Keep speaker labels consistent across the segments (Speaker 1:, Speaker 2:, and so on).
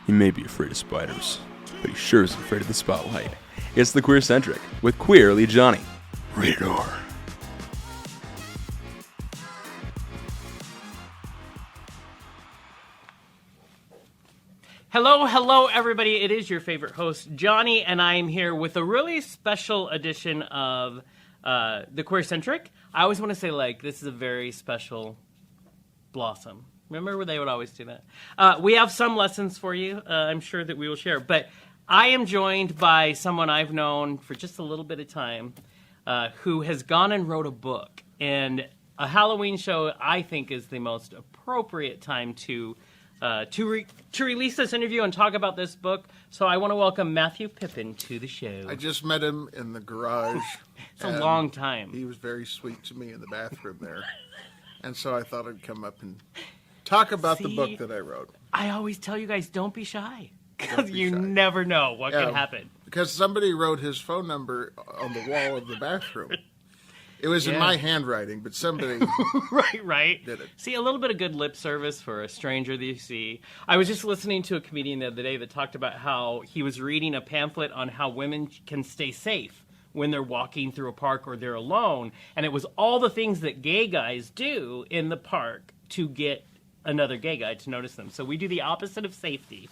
Speaker 1: He may be afraid of spiders, but he sure isn't afraid of the spotlight. It's the Queer Centric with Queerly Jonny. Rated R.
Speaker 2: Hello, everybody. It is your favorite host, Jonny, and I am here with a really special edition of the Queer Centric. I always want to say, this is a very special blossom. Remember where they would always do that? We have some lessons for you, I'm sure that we will share. But I am joined by someone I've known for just a little bit of time who has gone and wrote a book. And a Halloween show, I think, is the most appropriate time to release this interview and talk about this book. So I want to welcome Matthew Pippin to the show.
Speaker 3: I just met him in the garage.
Speaker 2: It's a long time.
Speaker 3: He was very sweet to me in the bathroom there. And so I thought I'd come up and talk about the book that I wrote.
Speaker 2: I always tell you guys, don't be shy. Because you never know what can happen.
Speaker 3: Because somebody wrote his phone number on the wall of the bathroom. It was in my handwriting, but somebody
Speaker 2: right.
Speaker 3: did it.
Speaker 2: See, a little bit of good lip service for a stranger that you see. I was just listening to a comedian the other day that talked about how he was reading a pamphlet on how women can stay safe when they're walking through a park or they're alone. And it was all the things that gay guys do in the park to get another gay guy to notice them. So we do the opposite of safety.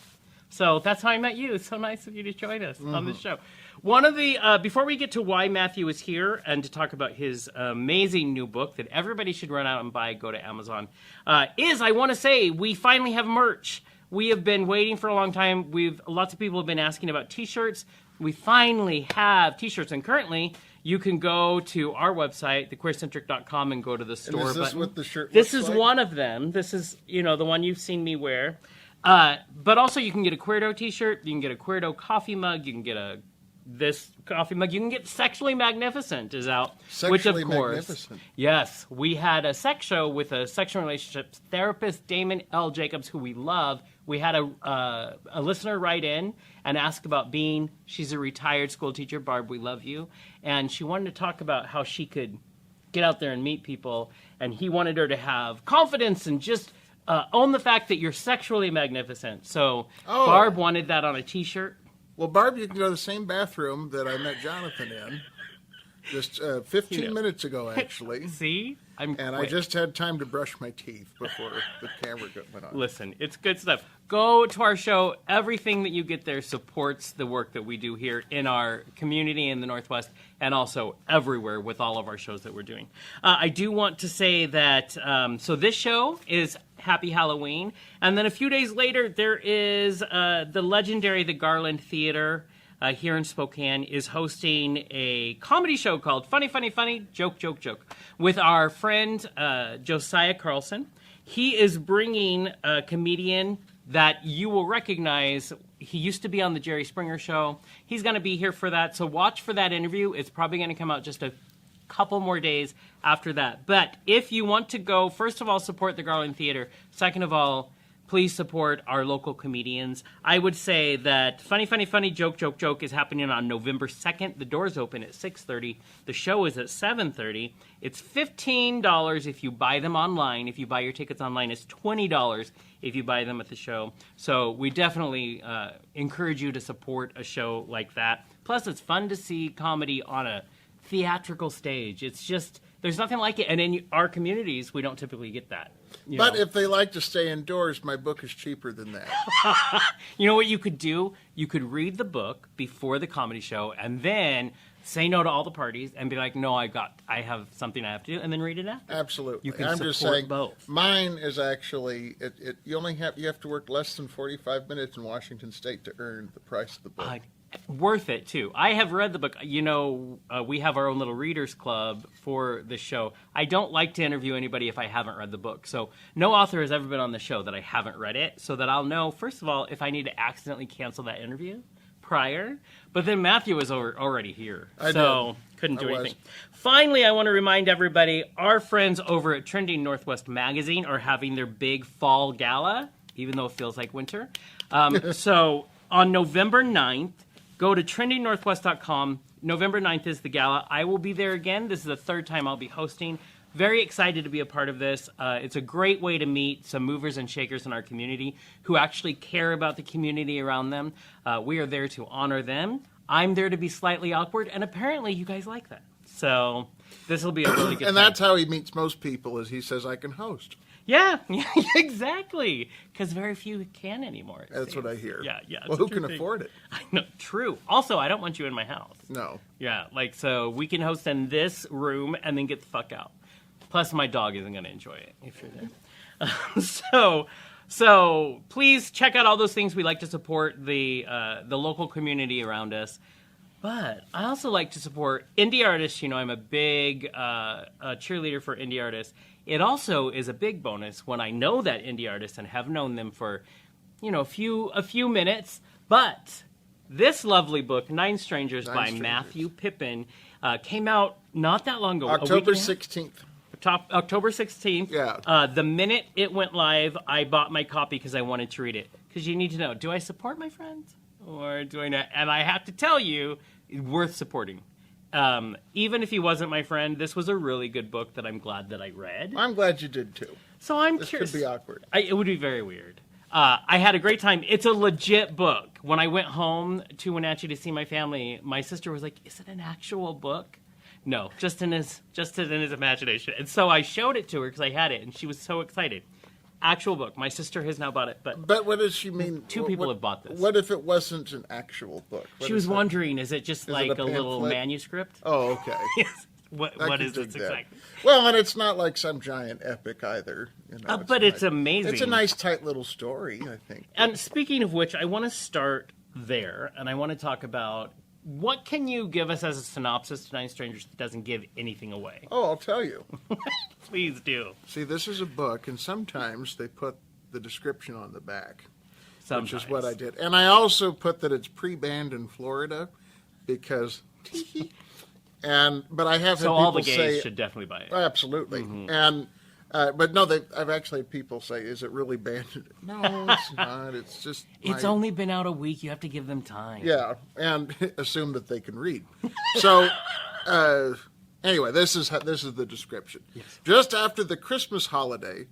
Speaker 2: So that's how I met you. It's so nice of you to join us on this show. One of the, before we get to why Matthew is here and to talk about his amazing new book that everybody should run out and buy, go to Amazon, I want to say we finally have merch. We have been waiting for a long time. Lots of people have been asking about t-shirts. We finally have t-shirts, and currently you can go to our website, thequeercentric.com, and go to the store.
Speaker 3: And is this
Speaker 2: button.
Speaker 3: what the shirt
Speaker 2: This
Speaker 3: looks
Speaker 2: is
Speaker 3: like?
Speaker 2: one of them. This is, the one you've seen me wear. But also you can get a Queerdo t-shirt, you can get a Queerdo coffee mug, you can get this coffee mug, you can get Sexually Magnificent is out. Which of course,
Speaker 3: Magnificent.
Speaker 2: Yes, we had a sex show with a sexual relationships therapist, Damon L. Jacobs, who we love. We had a listener write in and ask about she's a retired school teacher, Barb, we love you. And she wanted to talk about how she could get out there and meet people. And he wanted her to have confidence and just own the fact that you're sexually magnificent. So Barb wanted that on a t-shirt.
Speaker 3: Well, Barb, you can go to the same bathroom that I met Jonathan in just 15 minutes ago, actually.
Speaker 2: See?
Speaker 3: I just had time to brush my teeth before the camera went on.
Speaker 2: Listen, it's good stuff. Go to our show. Everything that you get there supports the work that we do here in our community in the Northwest and also everywhere with all of our shows that we're doing. I do want to say that, so this show is Happy Halloween. And then a few days later, there is the legendary The Garland Theater here in Spokane is hosting a comedy show called Funny, Funny, Funny, Joke, Joke, Joke with our friend Josiah Carlson. He is bringing a comedian that you will recognize. He used to be on the Jerry Springer Show. He's going to be here for that, so watch for that interview. It's probably going to come out just a couple more days after that. But if you want to go, first of all, support the Garland Theater. Second of all, please support our local comedians. I would say that Funny, Funny, Funny, Joke, Joke, Joke is happening on November 2nd. The doors open at 6:30. The show is at 7:30. It's $15 if you buy them online. If you buy your tickets online, it's $20 if you buy them at the show. So we definitely encourage you to support a show like that. Plus, it's fun to see comedy on a theatrical stage. It's just, there's nothing like it. And in our communities, we don't typically get that.
Speaker 3: But if they like to stay indoors, my book is cheaper than that.
Speaker 2: You know what you could do? You could read the book before the comedy show and then say no to all the parties and be like, no, I have something I have to do, and then read it after.
Speaker 3: Absolutely.
Speaker 2: You can
Speaker 3: I'm
Speaker 2: support
Speaker 3: just saying,
Speaker 2: both.
Speaker 3: Mine is actually, you have to work less than 45 minutes in Washington State to earn the price of the book.
Speaker 2: Worth it, too. I have read the book. We have our own little readers club for the show. I don't like to interview anybody if I haven't read the book. So no author has ever been on the show that I haven't read it, so that I'll know, first of all, if I need to accidentally cancel that interview prior. But then Matthew was already here, couldn't do anything. Finally, I want to remind everybody, our friends over at Trending Northwest Magazine are having their big fall gala, even though it feels like winter. So on November 9th, go to trendingnorthwest.com. November 9th is the gala. I will be there again. This is the third time I'll be hosting. very excited to be a part of this. It's a great way to meet some movers and shakers in our community who actually care about the community around them. We are there to honor them. I'm there to be slightly awkward, and apparently you guys like that. So this will be a really good
Speaker 3: And
Speaker 2: time.
Speaker 3: that's how he meets most people, is he says, I can host.
Speaker 2: Yeah, exactly. Because very few can anymore.
Speaker 3: That's what I hear.
Speaker 2: Yeah.
Speaker 3: Well, who can afford it?
Speaker 2: I know, true. Also, I don't want you in my house.
Speaker 3: No.
Speaker 2: Yeah, so we can host in this room and then get the fuck out. Plus, my dog isn't going to enjoy it if you're there. So please check out all those things. We like to support the local community around us. But I also like to support indie artists. I'm a big cheerleader for indie artists. It also is a big bonus when I know that indie artists and have known them for, a few minutes. But this lovely book, Nine Strangers by Matthew Pippin, came out not that long ago.
Speaker 3: October 16th.
Speaker 2: October 16th.
Speaker 3: Yeah.
Speaker 2: The minute it went live, I bought my copy because I wanted to read it. Because you need to know, do I support my friends? Or do I not? And I have to tell you, worth supporting. Even if he wasn't my friend, this was a really good book that I'm glad that I read.
Speaker 3: I'm glad you did, too.
Speaker 2: So I'm
Speaker 3: This
Speaker 2: curious.
Speaker 3: could be awkward.
Speaker 2: It would be very weird. I had a great time. It's a legit book. When I went home to Wenatchee to see my family, my sister was like, "Is it an actual book?" No, just in his imagination. And so I showed it to her because I had it, and she was so excited. Actual book. My sister has now bought it,
Speaker 3: But what does she mean?
Speaker 2: Two people have bought this.
Speaker 3: What if it wasn't an actual book?
Speaker 2: She was wondering, is it just like a little
Speaker 3: pamphlet?
Speaker 2: manuscript?
Speaker 3: Oh, okay.
Speaker 2: Yes. What
Speaker 3: I
Speaker 2: is
Speaker 3: could
Speaker 2: this
Speaker 3: dig that.
Speaker 2: exactly?
Speaker 3: Well, and it's not like some giant epic either.
Speaker 2: But it's amazing.
Speaker 3: It's a nice, tight little story, I think.
Speaker 2: And speaking of which, I want to start there, and I want to talk about what can you give us as a synopsis to Nine Strangers that doesn't give anything away?
Speaker 3: Oh, I'll tell you.
Speaker 2: Please do.
Speaker 3: See, this is a book, and sometimes they put the description on the back,
Speaker 2: Sometimes.
Speaker 3: which is what I did. And I also put that it's pre-banned in Florida because... but I have had
Speaker 2: So
Speaker 3: people
Speaker 2: all the gays
Speaker 3: say,
Speaker 2: should definitely buy it.
Speaker 3: absolutely. And but no, I've actually had people say, "Is it really banned?" No, it's not. It's just
Speaker 2: It's only been out a week. You have to give them time.
Speaker 3: yeah, and assume that they can read. So anyway, this is the description. Yes. Just after the Christmas holiday,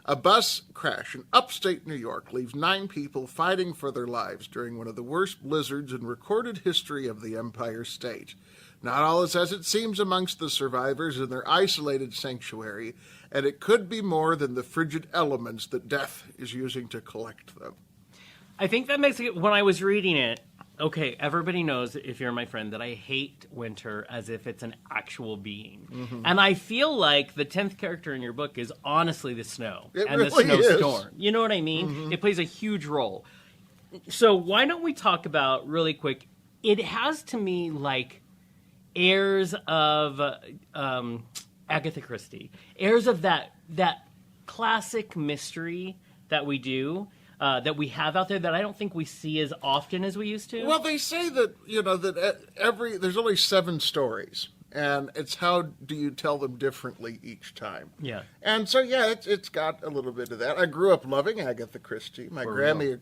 Speaker 3: a bus crash in upstate New York leaves 9 people fighting for their lives during one of the worst blizzards in recorded history of the Empire State. Not all is as it seems amongst the survivors in their isolated sanctuary, and it could be more than the frigid elements that death is using to collect them.
Speaker 2: I think that makes it, when I was reading it, okay, everybody knows, if you're my friend, that I hate winter as if it's an actual being. Mm-hmm. And I feel like the 10th character in your book is honestly the snow and
Speaker 3: really
Speaker 2: the
Speaker 3: is.
Speaker 2: snowstorm. You know what I mean? Mm-hmm. It plays a huge role. So why don't we talk about, really quick, it has to me like airs of Agatha Christie, airs of that classic mystery that we do, that we have out there that I don't think we see as often as we used to.
Speaker 3: Well, they say that, that there's only 7 stories, and it's how do you tell them differently each time.
Speaker 2: Yeah.
Speaker 3: And so, yeah, it's got a little bit of that. I grew up loving Agatha Christie. My Grammy,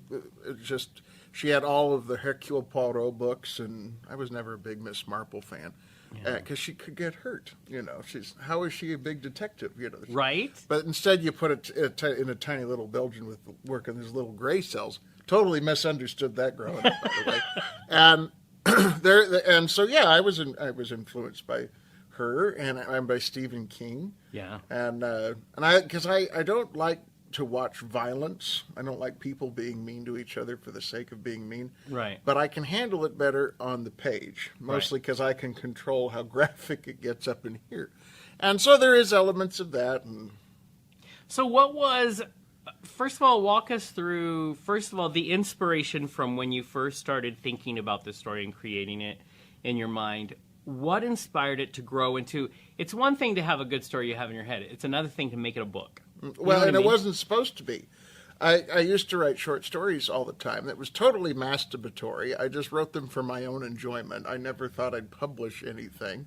Speaker 3: she had all of the Hercule Poirot books, and I was never a big Miss Marple fan. Because she could get hurt, how is she a big detective,
Speaker 2: Right.
Speaker 3: But instead you put it in a tiny little Belgian with working these little gray cells. Totally misunderstood that growing up, by the way. And so I was influenced by her and by Stephen King.
Speaker 2: Yeah.
Speaker 3: And I don't like to watch violence. I don't like people being mean to each other for the sake of being mean.
Speaker 2: Right.
Speaker 3: But I can handle it better on the page, mostly because I can control how graphic it gets up in here. And so there is elements of that. And
Speaker 2: so what was, first of all, walk us through, the inspiration from when you first started thinking about this story and creating it in your mind. What inspired it to grow into, it's one thing to have a good story you have in your head. It's another thing to make it a book.
Speaker 3: Well, and it wasn't supposed to be. I used to write short stories all the time. It was totally masturbatory. I just wrote them for my own enjoyment. I never thought I'd publish anything.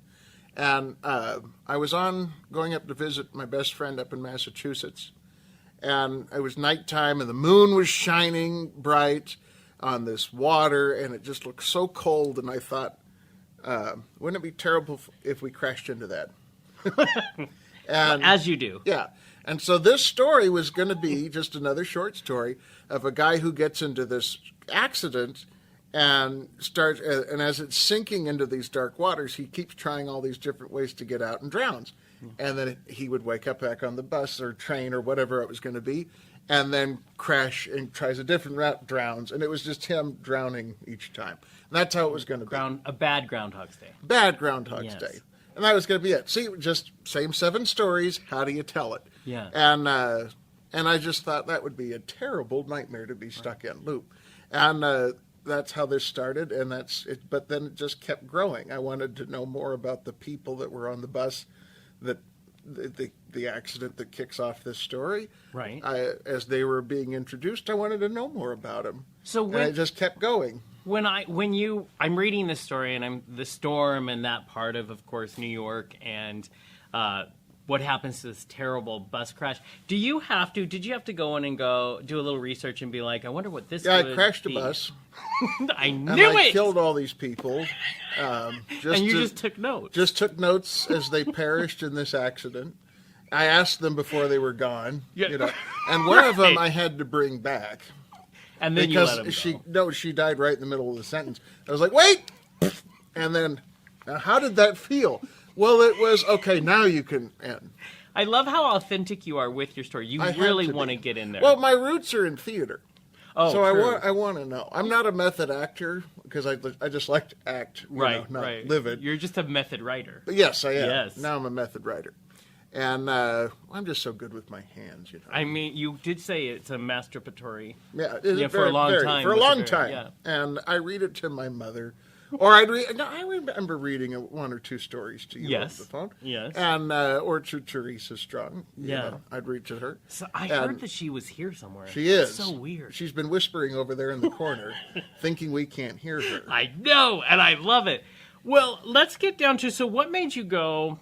Speaker 3: And I was going up to visit my best friend up in Massachusetts. And it was nighttime, and the moon was shining bright on this water, and it just looked so cold. And I thought, wouldn't it be terrible if we crashed into that? And
Speaker 2: As you do.
Speaker 3: yeah. And so this story was going to be just another short story of a guy who gets into this accident and starts, and as it's sinking into these dark waters, he keeps trying all these different ways to get out and drowns. And then he would wake up back on the bus or train or whatever it was going to be, and then crash and tries a different route, drowns. And it was just him drowning each time. And that's how it was going to be.
Speaker 2: A bad Groundhog's Day.
Speaker 3: Bad Groundhog's
Speaker 2: Yes.
Speaker 3: Day. And that was going to be it. See, just same 7 stories. How do you tell it?
Speaker 2: Yeah.
Speaker 3: And I just thought that would be a terrible nightmare to be stuck in loop. And that's how this started. And that's it. But then it just kept growing. I wanted to know more about the people that were on the bus, that the accident that kicks off this story.
Speaker 2: Right.
Speaker 3: As they were being introduced, I wanted to know more about them.
Speaker 2: So
Speaker 3: and it just kept going.
Speaker 2: I'm reading this story and I'm the storm and that part of course, New York and what happens to this terrible bus crash. Did you have to go in and do a little research and be like, I wonder what this
Speaker 3: Yeah,
Speaker 2: would
Speaker 3: I crashed
Speaker 2: be?
Speaker 3: a bus.
Speaker 2: I knew
Speaker 3: And I
Speaker 2: it!
Speaker 3: killed all these people.
Speaker 2: Just took notes.
Speaker 3: Just took notes as they perished in this accident. I asked them before they were gone.
Speaker 2: Yeah.
Speaker 3: You know, and one of them I had to bring back.
Speaker 2: And then you let him go.
Speaker 3: she died right in the middle of the sentence. I was like, wait! And then, how did that feel? Well, it was, okay, now you can end.
Speaker 2: I love how authentic you are with your story. You really want to get in there.
Speaker 3: Well, my roots are in theater.
Speaker 2: Oh,
Speaker 3: so
Speaker 2: true.
Speaker 3: I want to know. I'm not a method actor because I just like to act,
Speaker 2: right,
Speaker 3: not
Speaker 2: right.
Speaker 3: live it.
Speaker 2: You're just a method writer.
Speaker 3: But yes, I am.
Speaker 2: Yes.
Speaker 3: Now I'm a method writer. And I'm just so good with my hands, you know.
Speaker 2: I mean, you did say it's a masturbatory.
Speaker 3: Yeah,
Speaker 2: for a long time.
Speaker 3: For a long time.
Speaker 2: Yeah.
Speaker 3: And I read it to my mother. Or I remember reading 1 or 2 stories to you over the phone.
Speaker 2: Yes.
Speaker 3: And or to Teresa Strong.
Speaker 2: Yeah.
Speaker 3: I'd read to her.
Speaker 2: So I heard that she was here somewhere.
Speaker 3: She is.
Speaker 2: It's so weird.
Speaker 3: She's been whispering over there in the corner, thinking we can't hear her.
Speaker 2: I know, and I love it. Well, let's get down to, so what made you go,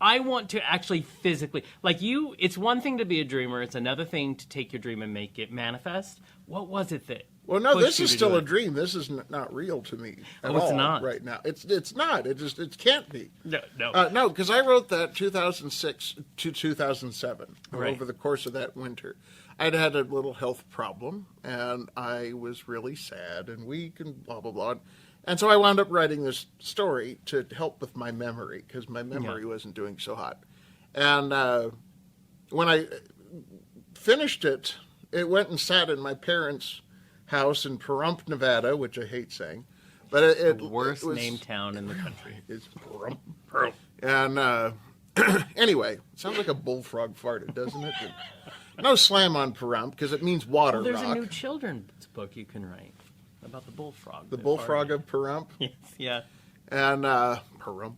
Speaker 2: I want to actually physically, it's one thing to be a dreamer, it's another thing to take your dream and make it manifest. What was it that
Speaker 3: Well, no,
Speaker 2: pushed
Speaker 3: this
Speaker 2: you
Speaker 3: is
Speaker 2: to
Speaker 3: still
Speaker 2: do
Speaker 3: a
Speaker 2: it?
Speaker 3: dream. This is not real to me at
Speaker 2: Oh, it's
Speaker 3: all
Speaker 2: not?
Speaker 3: right now. It's not. It can't be.
Speaker 2: No.
Speaker 3: No, because I wrote that 2006 to 2007
Speaker 2: Right.
Speaker 3: over the course of that winter. I'd had a little health problem, and I was really sad and weak and blah, blah, blah. And so I wound up writing this story to help with my memory, because my memory wasn't doing so hot. And when I finished it, it went and sat in my parents' house in Pahrump, Nevada, which I hate saying. But it
Speaker 2: Worst
Speaker 3: was,
Speaker 2: named town in the country.
Speaker 3: It's Pahrump. And anyway, it sounds like a bullfrog farted, doesn't it? No slam on Pahrump, because it means water
Speaker 2: Well, there's
Speaker 3: rock.
Speaker 2: a new children's book you can write about the bullfrog.
Speaker 3: The
Speaker 2: that
Speaker 3: bullfrog
Speaker 2: farted.
Speaker 3: of Pahrump.
Speaker 2: Yes, yeah.
Speaker 3: And Pahrump.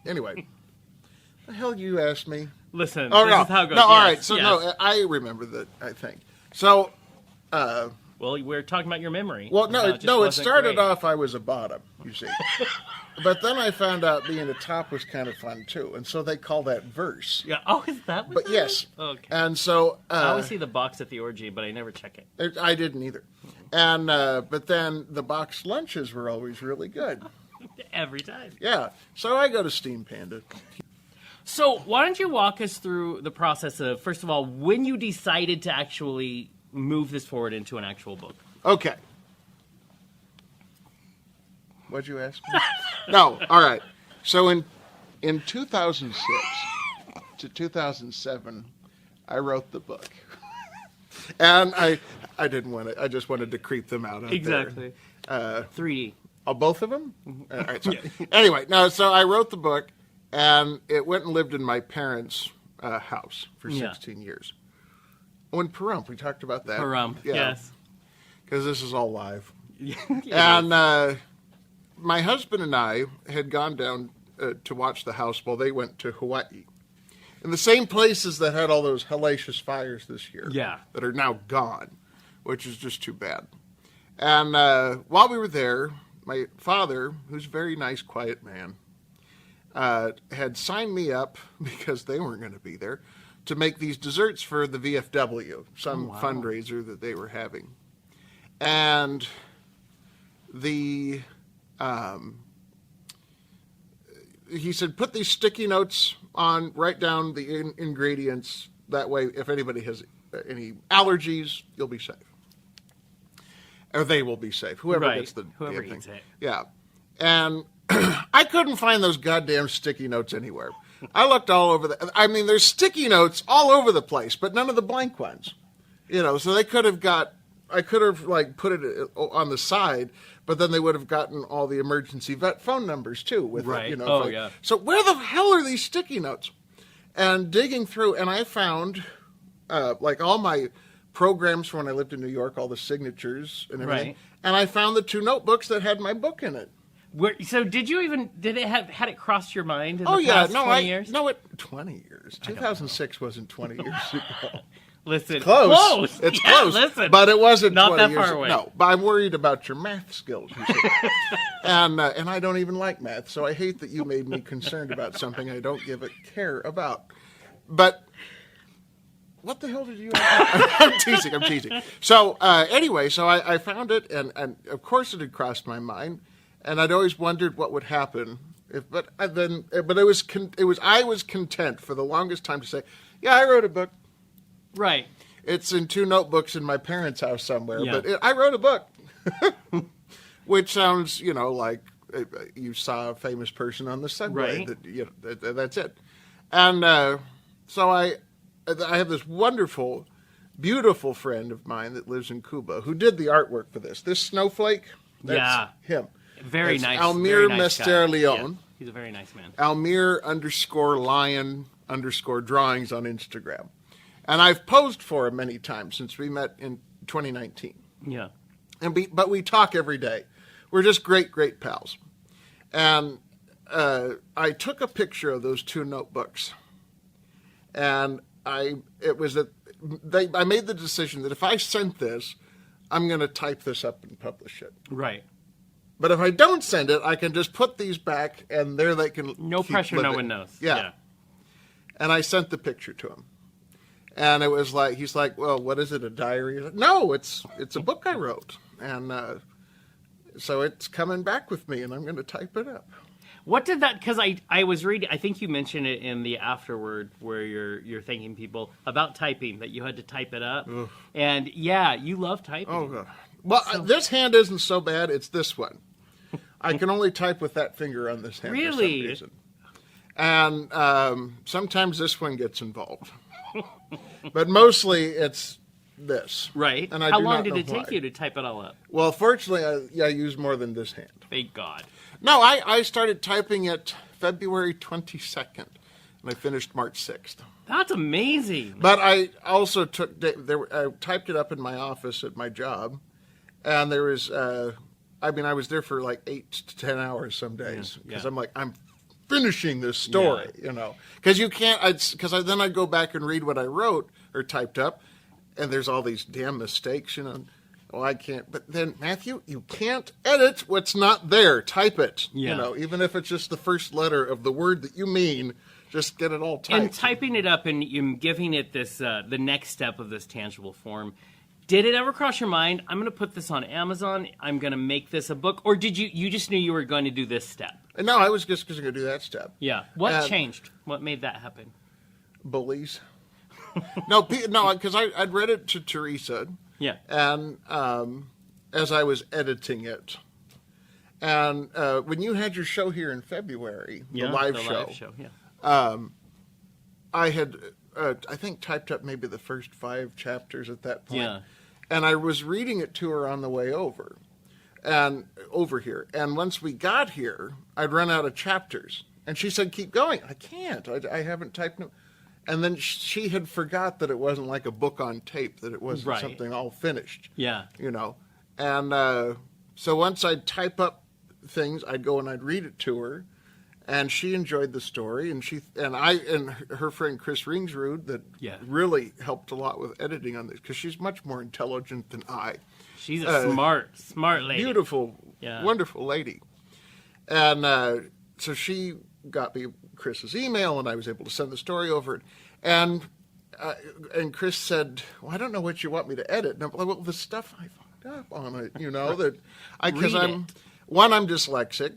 Speaker 3: Anyway, the hell you asked me?
Speaker 2: Listen,
Speaker 3: Oh,
Speaker 2: this
Speaker 3: no.
Speaker 2: is how it goes.
Speaker 3: No, all
Speaker 2: Yes,
Speaker 3: right. So,
Speaker 2: yes.
Speaker 3: no, I remember that, I think. So,
Speaker 2: Well, we're talking about your memory.
Speaker 3: well,
Speaker 2: How
Speaker 3: no,
Speaker 2: just
Speaker 3: it
Speaker 2: wasn't
Speaker 3: started
Speaker 2: great.
Speaker 3: off I was a bottom, you see. But then I found out being a top was kind of fun, too. And so they call that verse.
Speaker 2: Yeah. Oh, is that what
Speaker 3: But
Speaker 2: that
Speaker 3: yes.
Speaker 2: is? Okay.
Speaker 3: And so...
Speaker 2: I always see the box at the orgy, but I never check it.
Speaker 3: I didn't either. And but then the box lunches were always really good.
Speaker 2: Every time.
Speaker 3: Yeah. So I go to Steam Panda.
Speaker 2: So why don't you walk us through the process of, first of all, when you decided to actually move this forward into an actual book?
Speaker 3: Okay. What'd you ask me? No. All right. So in 2006 to 2007, I wrote the book. And I didn't want to. I just wanted to creep them out.
Speaker 2: Exactly.
Speaker 3: There.
Speaker 2: 3D.
Speaker 3: Oh, both of them? All right. So, anyway, no. So I wrote the book, and it went and lived in my parents' house for 16 years. Oh, in Pahrump, we talked about that.
Speaker 2: Pahrump, yes.
Speaker 3: Because this is all live.
Speaker 2: Yeah,
Speaker 3: And my husband and I had gone down to watch the house while they went to Hawaii. In the same places that had all those hellacious fires this year.
Speaker 2: Yeah.
Speaker 3: That are now gone, which is just too bad. And while we were there, my father, who's a very nice, quiet man, had signed me up, because they weren't going to be there, to make these desserts for the VFW, some fundraiser that they were having. And he said, put these sticky notes on, write down the ingredients. That way, if anybody has any allergies, you'll be safe. Or they will be safe. Whoever gets the
Speaker 2: whoever
Speaker 3: damn
Speaker 2: eats
Speaker 3: thing.
Speaker 2: it.
Speaker 3: Yeah. And I couldn't find those goddamn sticky notes anywhere. I looked all over there's sticky notes all over the place, but none of the blank ones. So they could have I could have put it on the side, but then they would have gotten all the emergency vet phone numbers too with
Speaker 2: right.
Speaker 3: it.
Speaker 2: Yeah.
Speaker 3: So where the hell are these sticky notes? And digging through, and I found all my programs from when I lived in New York, all the signatures and everything.
Speaker 2: Right.
Speaker 3: And I found the 2 notebooks that had my book in it.
Speaker 2: So did it had it crossed your mind in
Speaker 3: Oh
Speaker 2: the
Speaker 3: yeah,
Speaker 2: past
Speaker 3: no,
Speaker 2: 20 years?
Speaker 3: No, 20 years. 2006 wasn't 20 years ago.
Speaker 2: Listen,
Speaker 3: Close. It's
Speaker 2: yeah,
Speaker 3: close.
Speaker 2: Listen,
Speaker 3: but it wasn't
Speaker 2: not
Speaker 3: 20
Speaker 2: that
Speaker 3: years
Speaker 2: far away.
Speaker 3: No, but I'm worried about your math skills. You see. and I don't even like math, so I hate that you made me concerned about something I don't give a care about. But what the hell did you? I'm teasing. So anyway, I found it, and of course it had crossed my mind, and I'd always wondered what would happen. I was content for the longest time to say, yeah, I wrote a book.
Speaker 2: Right.
Speaker 3: It's in 2 notebooks in my parents' house somewhere,
Speaker 2: Yeah.
Speaker 3: but I wrote a book, which sounds, like you saw a famous person on the subway.
Speaker 2: Right.
Speaker 3: That's it. And so I have this wonderful, beautiful friend of mine that lives in Cuba who did the artwork for this. This snowflake, that's him.
Speaker 2: Very
Speaker 3: That's
Speaker 2: nice.
Speaker 3: Almir
Speaker 2: very nice
Speaker 3: Mester
Speaker 2: guy.
Speaker 3: Leon.
Speaker 2: Yeah, he's a very nice man.
Speaker 3: Almir_Lion_drawings on Instagram. And I've posed for him many times since we met in 2019.
Speaker 2: Yeah.
Speaker 3: But we talk every day. We're just great, great pals. And I took a picture of those 2 notebooks. And I made the decision that if I sent this, I'm going to type this up and publish it.
Speaker 2: Right.
Speaker 3: But if I don't send it, I can just put these back, and there they can
Speaker 2: No
Speaker 3: keep
Speaker 2: pressure,
Speaker 3: living.
Speaker 2: no one knows.
Speaker 3: Yeah. And I sent the picture to him. And it was like, he's like, well, what is it, a diary? Like, no, it's a book I wrote. And so it's coming back with me, and I'm going to type it up.
Speaker 2: What did that? Because I was reading. I think you mentioned it in the afterword where you're thanking people about typing, that you had to type it up. Ugh. And yeah, you love typing.
Speaker 3: Oh God. Well, this hand isn't so bad. It's this one. I can only type with that finger on this hand for some reason. And sometimes this one gets involved. But mostly it's this.
Speaker 2: Right.
Speaker 3: And
Speaker 2: How long did it take you to type it all up?
Speaker 3: Well, fortunately, I use more than this hand.
Speaker 2: Thank God.
Speaker 3: No, I started typing it February 22nd, and I finished March 6th.
Speaker 2: That's amazing.
Speaker 3: But I also I typed it up in my office at my job, and there was, I was there for like 8 to 10 hours some days, because I'm like, I'm finishing this story, because you can't, then I'd go back and read what I wrote or typed up, and there's all these damn mistakes, Oh, I can't. But then, Matthew, you can't edit what's not there. Type it.
Speaker 2: Yeah.
Speaker 3: Even if it's just the first letter of the word that you mean, just get it all typed.
Speaker 2: And typing it up and giving it this the next step of this tangible form. Did it ever cross your mind, I'm going to put this on Amazon, I'm going to make this a book? Or did you just knew you were going to do this step?
Speaker 3: No, I was just going to do that step.
Speaker 2: Yeah. What changed? What made that happen?
Speaker 3: Bullies. No, because I'd read it to Teresa.
Speaker 2: Yeah.
Speaker 3: And as I was editing it. And when you had your show here in February, the live show, I had, I think, typed up maybe the first 5 chapters at that point.
Speaker 2: Yeah.
Speaker 3: And I was reading it to her on the way over here. And once we got here, I'd run out of chapters. And she said, keep going. I can't. I haven't typed no. And then she had forgot that it wasn't like a book on tape, that it wasn't something all finished.
Speaker 2: Yeah.
Speaker 3: And so once I'd type up things, I'd go and I'd read it to her. And she enjoyed the story, and her friend Chris Ringsrud that really helped a lot with editing on this, because she's much more intelligent than I.
Speaker 2: She's a smart lady.
Speaker 3: Beautiful, wonderful lady. And so she got me Chris's email, and I was able to send the story over. And Chris said, well, I don't know what you want me to edit. And I'm like, well, the stuff I fucked up on it, that because I'm dyslexic,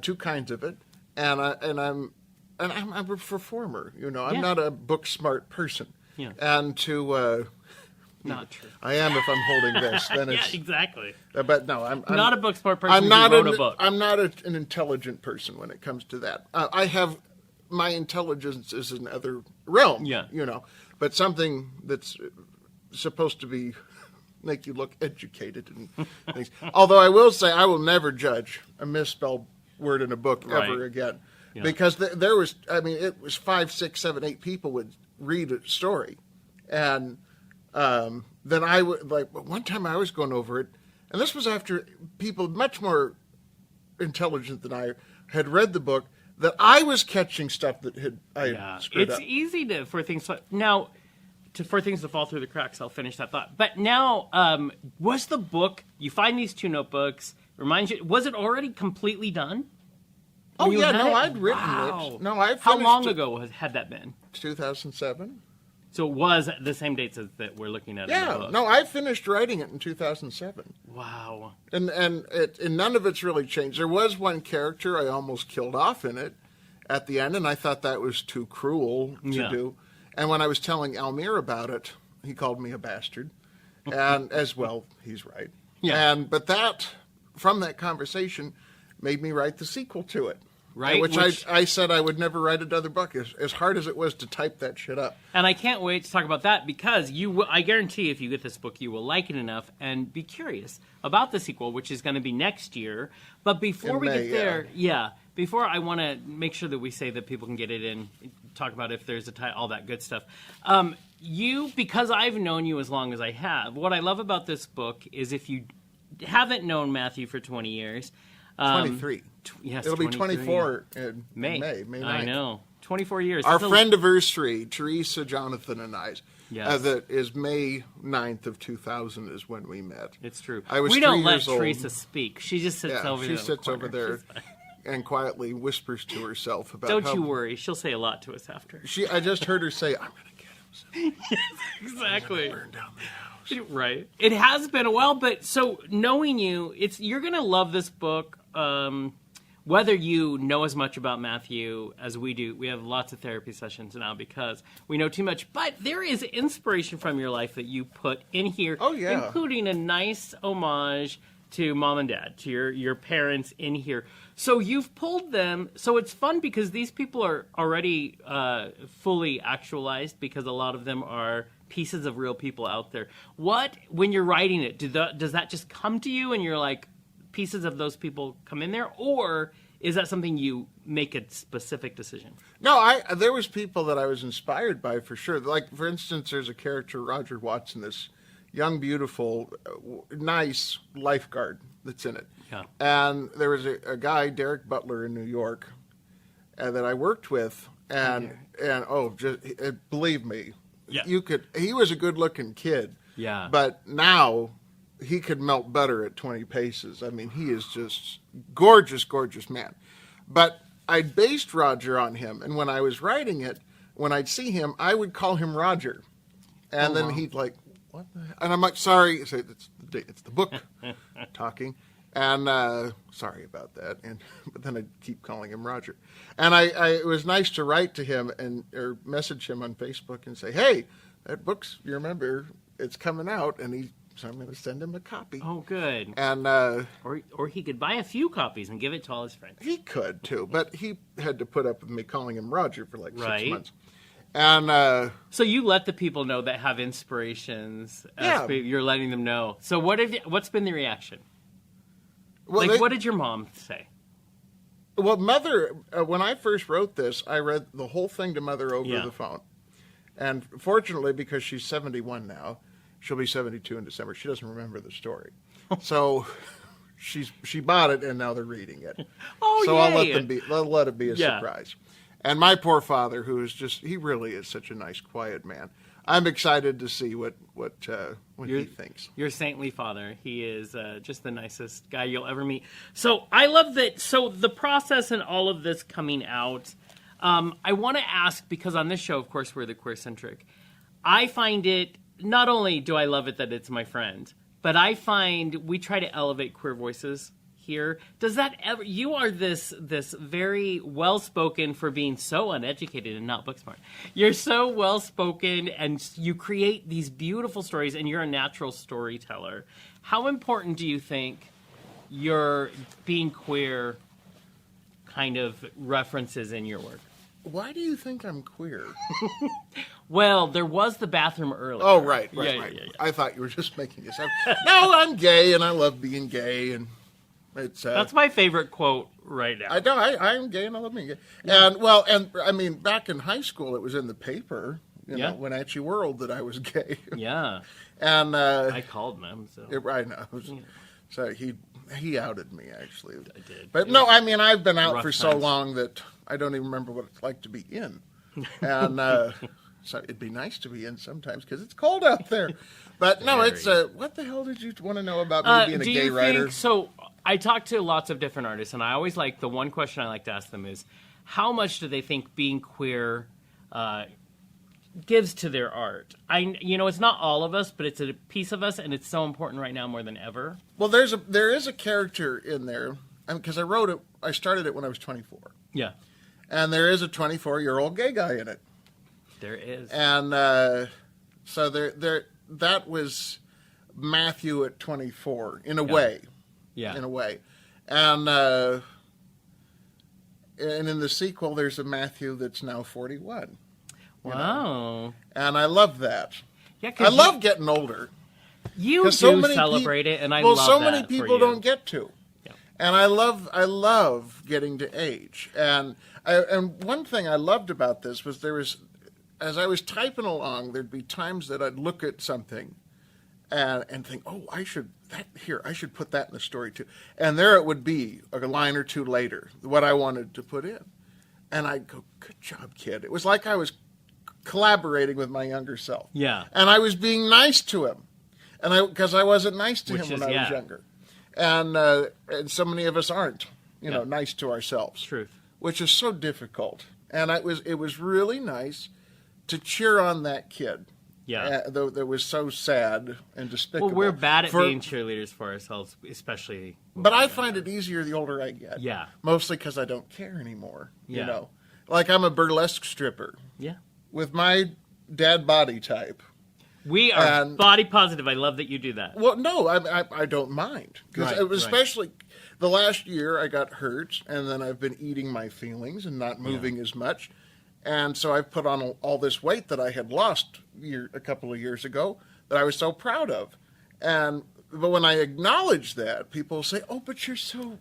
Speaker 3: 2 kinds of it. And and I'm a performer, I'm
Speaker 2: Yeah.
Speaker 3: not a book smart person.
Speaker 2: Yeah.
Speaker 3: And
Speaker 2: Not true.
Speaker 3: I am if I'm holding this, then
Speaker 2: Yeah,
Speaker 3: it's,
Speaker 2: exactly.
Speaker 3: but no, I'm
Speaker 2: Not a book smart person
Speaker 3: I'm not
Speaker 2: who wrote a book.
Speaker 3: I'm not an intelligent person when it comes to that. I have my intelligence is in other realm,
Speaker 2: Yeah.
Speaker 3: but something that's supposed to be make you look educated and things. Although I will say I will never judge a misspelled word in a book ever
Speaker 2: Right.
Speaker 3: again,
Speaker 2: Yeah.
Speaker 3: because there was, it was 5, 6, 7, 8 people would read a story, and then I would one time I was going over it, and this was after people much more intelligent than I had read the book, that I was catching stuff that I had screwed
Speaker 2: It's
Speaker 3: up.
Speaker 2: easy for things to fall through the cracks. I'll finish that thought. But now, was the book, you find these 2 notebooks, reminds you, was it already completely done?
Speaker 3: Oh
Speaker 2: You
Speaker 3: yeah,
Speaker 2: had
Speaker 3: no,
Speaker 2: it?
Speaker 3: I'd written
Speaker 2: Wow.
Speaker 3: it. No, I finished
Speaker 2: How long
Speaker 3: it.
Speaker 2: ago had that been?
Speaker 3: 2007.
Speaker 2: So it was the same dates as that we're looking at in the
Speaker 3: Yeah,
Speaker 2: book.
Speaker 3: no, I finished writing it in 2007,
Speaker 2: Wow.
Speaker 3: and none of it's really changed. There was one character I almost killed off in it at the end, and I thought that was too cruel to
Speaker 2: Yeah.
Speaker 3: do. And when I was telling Almir about it, he called me a bastard, and as well, he's right.
Speaker 2: Yeah.
Speaker 3: But from that conversation made me write the sequel to it.
Speaker 2: Right,
Speaker 3: Which
Speaker 2: which-
Speaker 3: I said I would never write another book, as hard as it was to type that shit up.
Speaker 2: And I can't wait to talk about that because I guarantee if you get this book, you will like it enough and be curious about the sequel, which is going to be next year. But before
Speaker 3: In
Speaker 2: we
Speaker 3: May,
Speaker 2: get there, before I want to make sure that we say that people can get it in, talk about if there's all that good stuff. Because I've known you as long as I have, what I love about this book is if you haven't known Matthew for 20 years.
Speaker 3: 23.
Speaker 2: Yes,
Speaker 3: It'll be
Speaker 2: 23.
Speaker 3: 24 in
Speaker 2: May.
Speaker 3: May 9th.
Speaker 2: I know. 24 years.
Speaker 3: Our
Speaker 2: That's a-
Speaker 3: friend anniversary, Teresa, Jonathan, and I's.
Speaker 2: Yes.
Speaker 3: That is May 9th of 2000 is when we met.
Speaker 2: It's true.
Speaker 3: I was
Speaker 2: we don't
Speaker 3: 3
Speaker 2: let
Speaker 3: years old.
Speaker 2: Teresa speak. She just sits over there.
Speaker 3: She sits over there and quietly whispers to herself about
Speaker 2: Don't
Speaker 3: how
Speaker 2: you worry. She'll say a lot to us after.
Speaker 3: I just heard her say, "I'm going to get him.
Speaker 2: Exactly.
Speaker 3: Burn down the house."
Speaker 2: Right. It has been a while, but so knowing you, you're going to love this book. Whether you know as much about Matthew as we do, we have lots of therapy sessions now because we know too much. But there is inspiration from your life that you put in here,
Speaker 3: Oh, yeah.
Speaker 2: including a nice homage to mom and dad, to your parents in here. So you've pulled them. So it's fun because these people are already fully actualized because a lot of them are pieces of real people out there. When you're writing it, does that just come to you and you're like, pieces of those people come in there, or is that something you make a specific decision?
Speaker 3: No, there was people that I was inspired by for sure. Like, for instance, there's a character, Roger Watson, this young, beautiful, nice lifeguard that's in it.
Speaker 2: Yeah.
Speaker 3: And there was a guy, Derek Butler, in New York, that I worked with, believe me,
Speaker 2: Yeah.
Speaker 3: he was a good-looking kid.
Speaker 2: Yeah.
Speaker 3: But now he could melt butter at 20 paces. I mean, he is just gorgeous, gorgeous man. But I based Roger on him, and when I was writing it, when I'd see him, I would call him Roger. And then he'd like, what the hell? And I'm like, sorry, it's the book talking. And sorry about that. But then I'd keep calling him Roger. And it was nice to write to him or message him on Facebook and say, hey, that book's, you remember, it's coming out. So I'm going to send him a copy.
Speaker 2: Oh, good.
Speaker 3: And
Speaker 2: Or he could buy a few copies and give it to all his friends.
Speaker 3: he could, too. But he had to put up with me calling him Roger for like 6
Speaker 2: Right.
Speaker 3: months. And
Speaker 2: So you let the people know that have inspirations.
Speaker 3: Yeah.
Speaker 2: You're letting them know. So what's been the reaction?
Speaker 3: well,
Speaker 2: What did your mom say?
Speaker 3: Well, Mother, when I first wrote this, I read the whole thing to Mother over
Speaker 2: Yeah.
Speaker 3: the phone. And fortunately, because she's 71 now, she'll be 72 in December, she doesn't remember the story. So she bought it, and now they're reading it.
Speaker 2: Oh,
Speaker 3: so
Speaker 2: yay.
Speaker 3: I'll let it be a
Speaker 2: Yeah.
Speaker 3: surprise. And my poor father, who is he really is such a nice, quiet man. I'm excited to see what he thinks.
Speaker 2: Your saintly father. He is just the nicest guy you'll ever meet. So I love that. So the process and all of this coming out, I want to ask, because on this show, of course, we're the queer-centric. I find it, not only do I love it that it's my friend, but I find we try to elevate queer voices hear. Does that ever? You are this very well spoken for being so uneducated and not book smart. You're so well spoken, and you create these beautiful stories, and you're a natural storyteller. How important do you think your being queer kind of references in your work?
Speaker 3: Why do you think I'm queer?
Speaker 2: Well, there was the bathroom earlier.
Speaker 3: Oh, right.
Speaker 2: Yeah.
Speaker 3: I thought you were just making this up. No, I'm gay, and I love being gay, and it's...
Speaker 2: That's my favorite quote right now.
Speaker 3: I'm gay, and I love being gay. And I mean, back in high school, it was in the paper, Wenatchee World, that I was gay.
Speaker 2: Yeah.
Speaker 3: And
Speaker 2: I called him, so...
Speaker 3: I know. So he outed me, actually.
Speaker 2: I did.
Speaker 3: But no, I mean, I've been out
Speaker 2: rough
Speaker 3: for so
Speaker 2: times.
Speaker 3: long that I don't even remember what it's like to be in. And so it'd be nice to be in sometimes because it's cold out there. But no, it's what the hell did you want to know about me being a gay writer?
Speaker 2: So I talk to lots of different artists, and I always like the one question I like to ask them is, how much do they think being queer gives to their art? It's not all of us, but it's a piece of us, and it's so important right now more than ever.
Speaker 3: Well, there is a character in there because I started it when I was 24.
Speaker 2: Yeah,
Speaker 3: and there is a 24-year-old gay guy in it.
Speaker 2: there is.
Speaker 3: And so that was Matthew at 24 in a way.
Speaker 2: Yeah,
Speaker 3: in a way, and in the sequel, there's a Matthew that's now 41.
Speaker 2: Wow.
Speaker 3: And I love that.
Speaker 2: Yeah,
Speaker 3: I love getting older.
Speaker 2: You do celebrate it, and I love that
Speaker 3: so many
Speaker 2: for
Speaker 3: people
Speaker 2: you.
Speaker 3: don't get to.
Speaker 2: Yeah.
Speaker 3: And I love getting to age. And one thing I loved about this was as I was typing along, there'd be times that I'd look at something and think, oh, I should put that in the story too. And there it would be, a line or two later, what I wanted to put in. And I'd go, good job, kid. It was like I was collaborating with my younger self.
Speaker 2: Yeah.
Speaker 3: And I was being nice to him. Because I wasn't nice to him when I was younger. And so many of us aren't, nice to ourselves.
Speaker 2: Truth.
Speaker 3: Which is so difficult. And it was really nice to cheer on that kid.
Speaker 2: Yeah.
Speaker 3: Though that was so sad and despicable.
Speaker 2: Well, we're bad at being cheerleaders for ourselves, especially.
Speaker 3: But I find it easier the older I get.
Speaker 2: Yeah.
Speaker 3: Mostly because I don't care anymore.
Speaker 2: Yeah.
Speaker 3: Like I'm a burlesque stripper.
Speaker 2: Yeah.
Speaker 3: With my dad body type.
Speaker 2: We are body positive. I love that you do that.
Speaker 3: Well, no, I don't mind. Because especially the last year I got hurt, and then I've been eating my feelings and not moving as much. And so I've put on all this weight that I had lost a couple of years ago that I was so proud of. But when I acknowledge that, people say, oh, but you're so,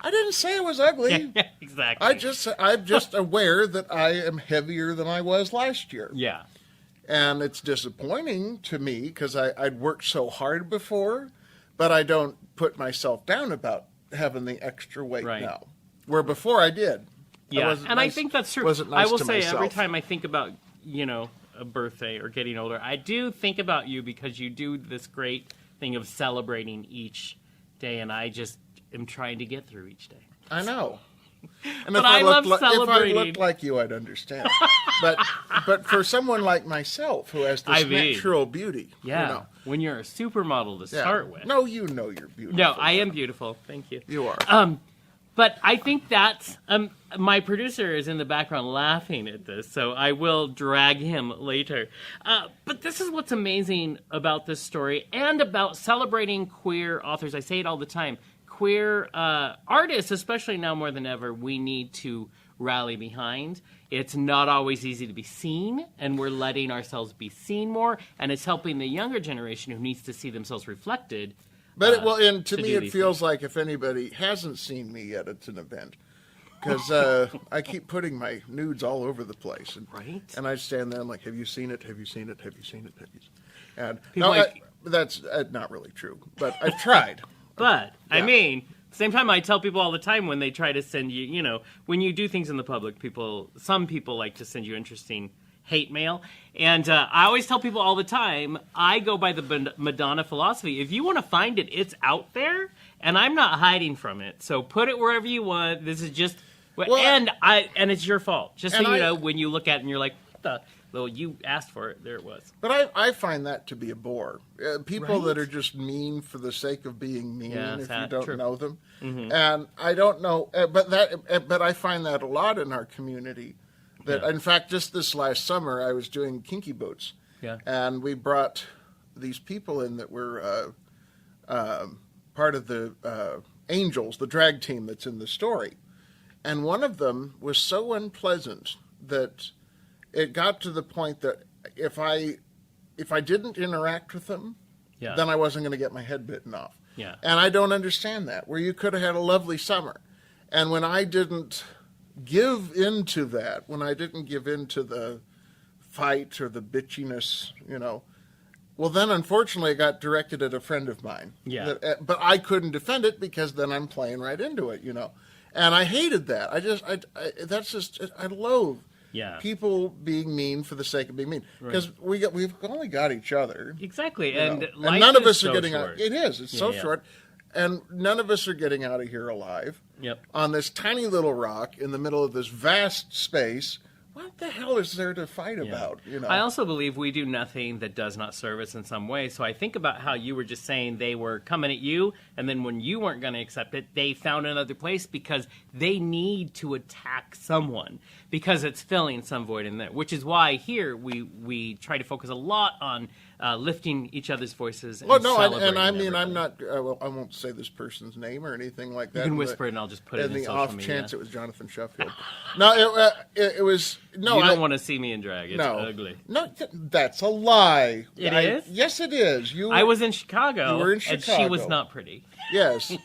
Speaker 3: I didn't say I was ugly.
Speaker 2: Yeah, exactly.
Speaker 3: I'm just aware that I am heavier than I was last year.
Speaker 2: Yeah.
Speaker 3: And it's disappointing to me because I'd worked so hard before, but I don't put myself down about having the extra weight now. Where before I did.
Speaker 2: Yeah, I think that's true. I will say
Speaker 3: myself.
Speaker 2: Every time I think about, a birthday or getting older, I do think about you because you do this great thing of celebrating each day, and I just am trying to get through each day.
Speaker 3: I know. And
Speaker 2: but I love celebrating.
Speaker 3: If I looked like you, I'd understand. but for someone like myself who has this natural beauty,
Speaker 2: when you're a supermodel to start with.
Speaker 3: No, you're beautiful.
Speaker 2: No, I am beautiful. Thank you.
Speaker 3: You are.
Speaker 2: But I think that's my producer is in the background laughing at this, so I will drag him later. But this is what's amazing about this story and about celebrating queer authors. I say it all the time. Queer artists, especially now more than ever, we need to rally behind. It's not always easy to be seen, and we're letting ourselves be seen more, and it's helping the younger generation who needs to see themselves reflected.
Speaker 3: But to me, it feels like if anybody hasn't seen me yet, it's an event. Because I keep putting my nudes all over the place. And I stand there and I'm like, have you seen it? Have you seen it? Have you seen it? Have you seen it? And that's not really true. But I've tried.
Speaker 2: But, I mean, at the same time, I tell people all the time when they try to send you, when you do things in the public, some people like to send you interesting hate mail. And I always tell people all the time, I go by the Madonna philosophy. If you want to find it, it's out there, and I'm not hiding from it. So put it wherever you want. This is just... and it's your fault. Just so you know, when you look at it and you're like, Though you asked for it, there it was.
Speaker 3: But I find that to be a bore. People
Speaker 2: Right?
Speaker 3: that are just mean for the sake of being mean,
Speaker 2: Yeah,
Speaker 3: if you
Speaker 2: sad.
Speaker 3: don't
Speaker 2: True.
Speaker 3: know them. And I don't know, but I find that a lot in our community. That
Speaker 2: Yeah.
Speaker 3: in fact, just this last summer, I was doing Kinky Boots,
Speaker 2: Yeah.
Speaker 3: and we brought these people in that were part of the Angels, the drag team that's in the story, and one of them was so unpleasant that it got to the point that if I didn't interact with them,
Speaker 2: Yeah.
Speaker 3: then I wasn't going to get my head bitten off.
Speaker 2: Yeah.
Speaker 3: And I don't understand that, where you could have had a lovely summer. And when I didn't give into that, when I didn't give into the fight or the bitchiness, well, then unfortunately it got directed at a friend of mine.
Speaker 2: Yeah.
Speaker 3: But I couldn't defend it because then I'm playing right into it, And I hated that. I loathe
Speaker 2: Yeah.
Speaker 3: people being mean for the sake of being mean. Because we've only got each other.
Speaker 2: Exactly.
Speaker 3: you
Speaker 2: And
Speaker 3: know.
Speaker 2: life
Speaker 3: And none of
Speaker 2: is
Speaker 3: us are
Speaker 2: so
Speaker 3: getting
Speaker 2: short.
Speaker 3: out. It is. It's so
Speaker 2: Yeah.
Speaker 3: short. And none of us are getting out of here alive.
Speaker 2: Yep.
Speaker 3: On this tiny little rock in the middle of this vast space. What the hell is there to fight about?
Speaker 2: I also believe we do nothing that does not serve us in some way. So I think about how you were just saying they were coming at you, and then when you weren't going to accept it, they found another place because they need to attack someone because it's filling some void in there. Which is why here we try to focus a lot on lifting each other's voices. And
Speaker 3: Well, no, and
Speaker 2: celebrating
Speaker 3: I mean,
Speaker 2: everybody.
Speaker 3: I'm not. I won't say this person's name or anything like that.
Speaker 2: You can whisper it, and I'll just put it in
Speaker 3: the
Speaker 2: social
Speaker 3: off
Speaker 2: media.
Speaker 3: chance it was Jonathan Sheffield. No, it was no.
Speaker 2: You
Speaker 3: I
Speaker 2: don't want to see me in drag. It's
Speaker 3: no
Speaker 2: ugly.
Speaker 3: No, that's a lie.
Speaker 2: It is?
Speaker 3: Yes, it is.
Speaker 2: I was in Chicago,
Speaker 3: You were in
Speaker 2: and she was
Speaker 3: Chicago.
Speaker 2: not pretty.
Speaker 3: Yes.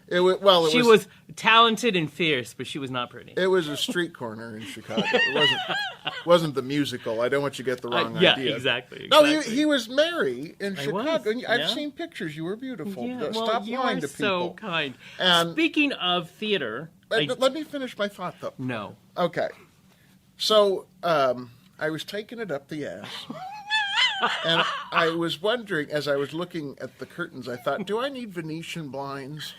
Speaker 3: It was. Well,
Speaker 2: She was talented and fierce, but she was not pretty.
Speaker 3: It was a street corner in Chicago. It wasn't the musical. I don't want you to get the wrong
Speaker 2: yeah,
Speaker 3: idea.
Speaker 2: exactly.
Speaker 3: No,
Speaker 2: exactly.
Speaker 3: he was merry in Chicago.
Speaker 2: was,
Speaker 3: I've
Speaker 2: yeah.
Speaker 3: seen pictures. You were beautiful.
Speaker 2: Yeah, well,
Speaker 3: Stop
Speaker 2: you
Speaker 3: lying
Speaker 2: are
Speaker 3: to
Speaker 2: so
Speaker 3: people.
Speaker 2: kind.
Speaker 3: And-
Speaker 2: Speaking of theater,
Speaker 3: Let me finish my thought, though.
Speaker 2: no.
Speaker 3: Okay. So, I was taking it up the ass. And I was wondering, as I was looking at the curtains, I thought, do I need Venetian blinds?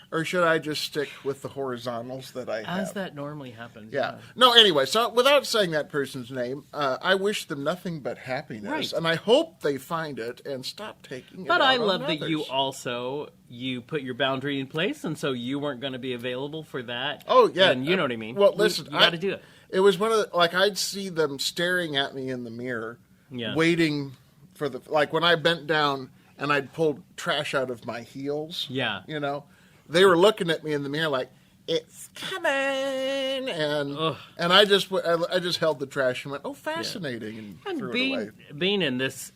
Speaker 3: Or should I just stick with the horizontals that I have?
Speaker 2: As that normally happens.
Speaker 3: Yeah. No, anyway, so without saying that person's name, I wish them nothing but happiness.
Speaker 2: Right.
Speaker 3: And I hope they find it and stop taking it
Speaker 2: But
Speaker 3: out
Speaker 2: I
Speaker 3: on
Speaker 2: love that you
Speaker 3: others.
Speaker 2: you put your boundary in place, and so you weren't going to be available for that.
Speaker 3: Oh, yeah.
Speaker 2: And you know what I mean.
Speaker 3: Well, listen.
Speaker 2: You got to do it.
Speaker 3: It was one of the, I'd see them staring at me in the mirror,
Speaker 2: Yeah.
Speaker 3: waiting for when I bent down and I'd pulled trash out of my heels.
Speaker 2: Yeah.
Speaker 3: They were looking at me in the mirror like, it's coming. And
Speaker 2: Ugh.
Speaker 3: and I just held the trash and went, oh, fascinating, and threw it away.
Speaker 2: Being in this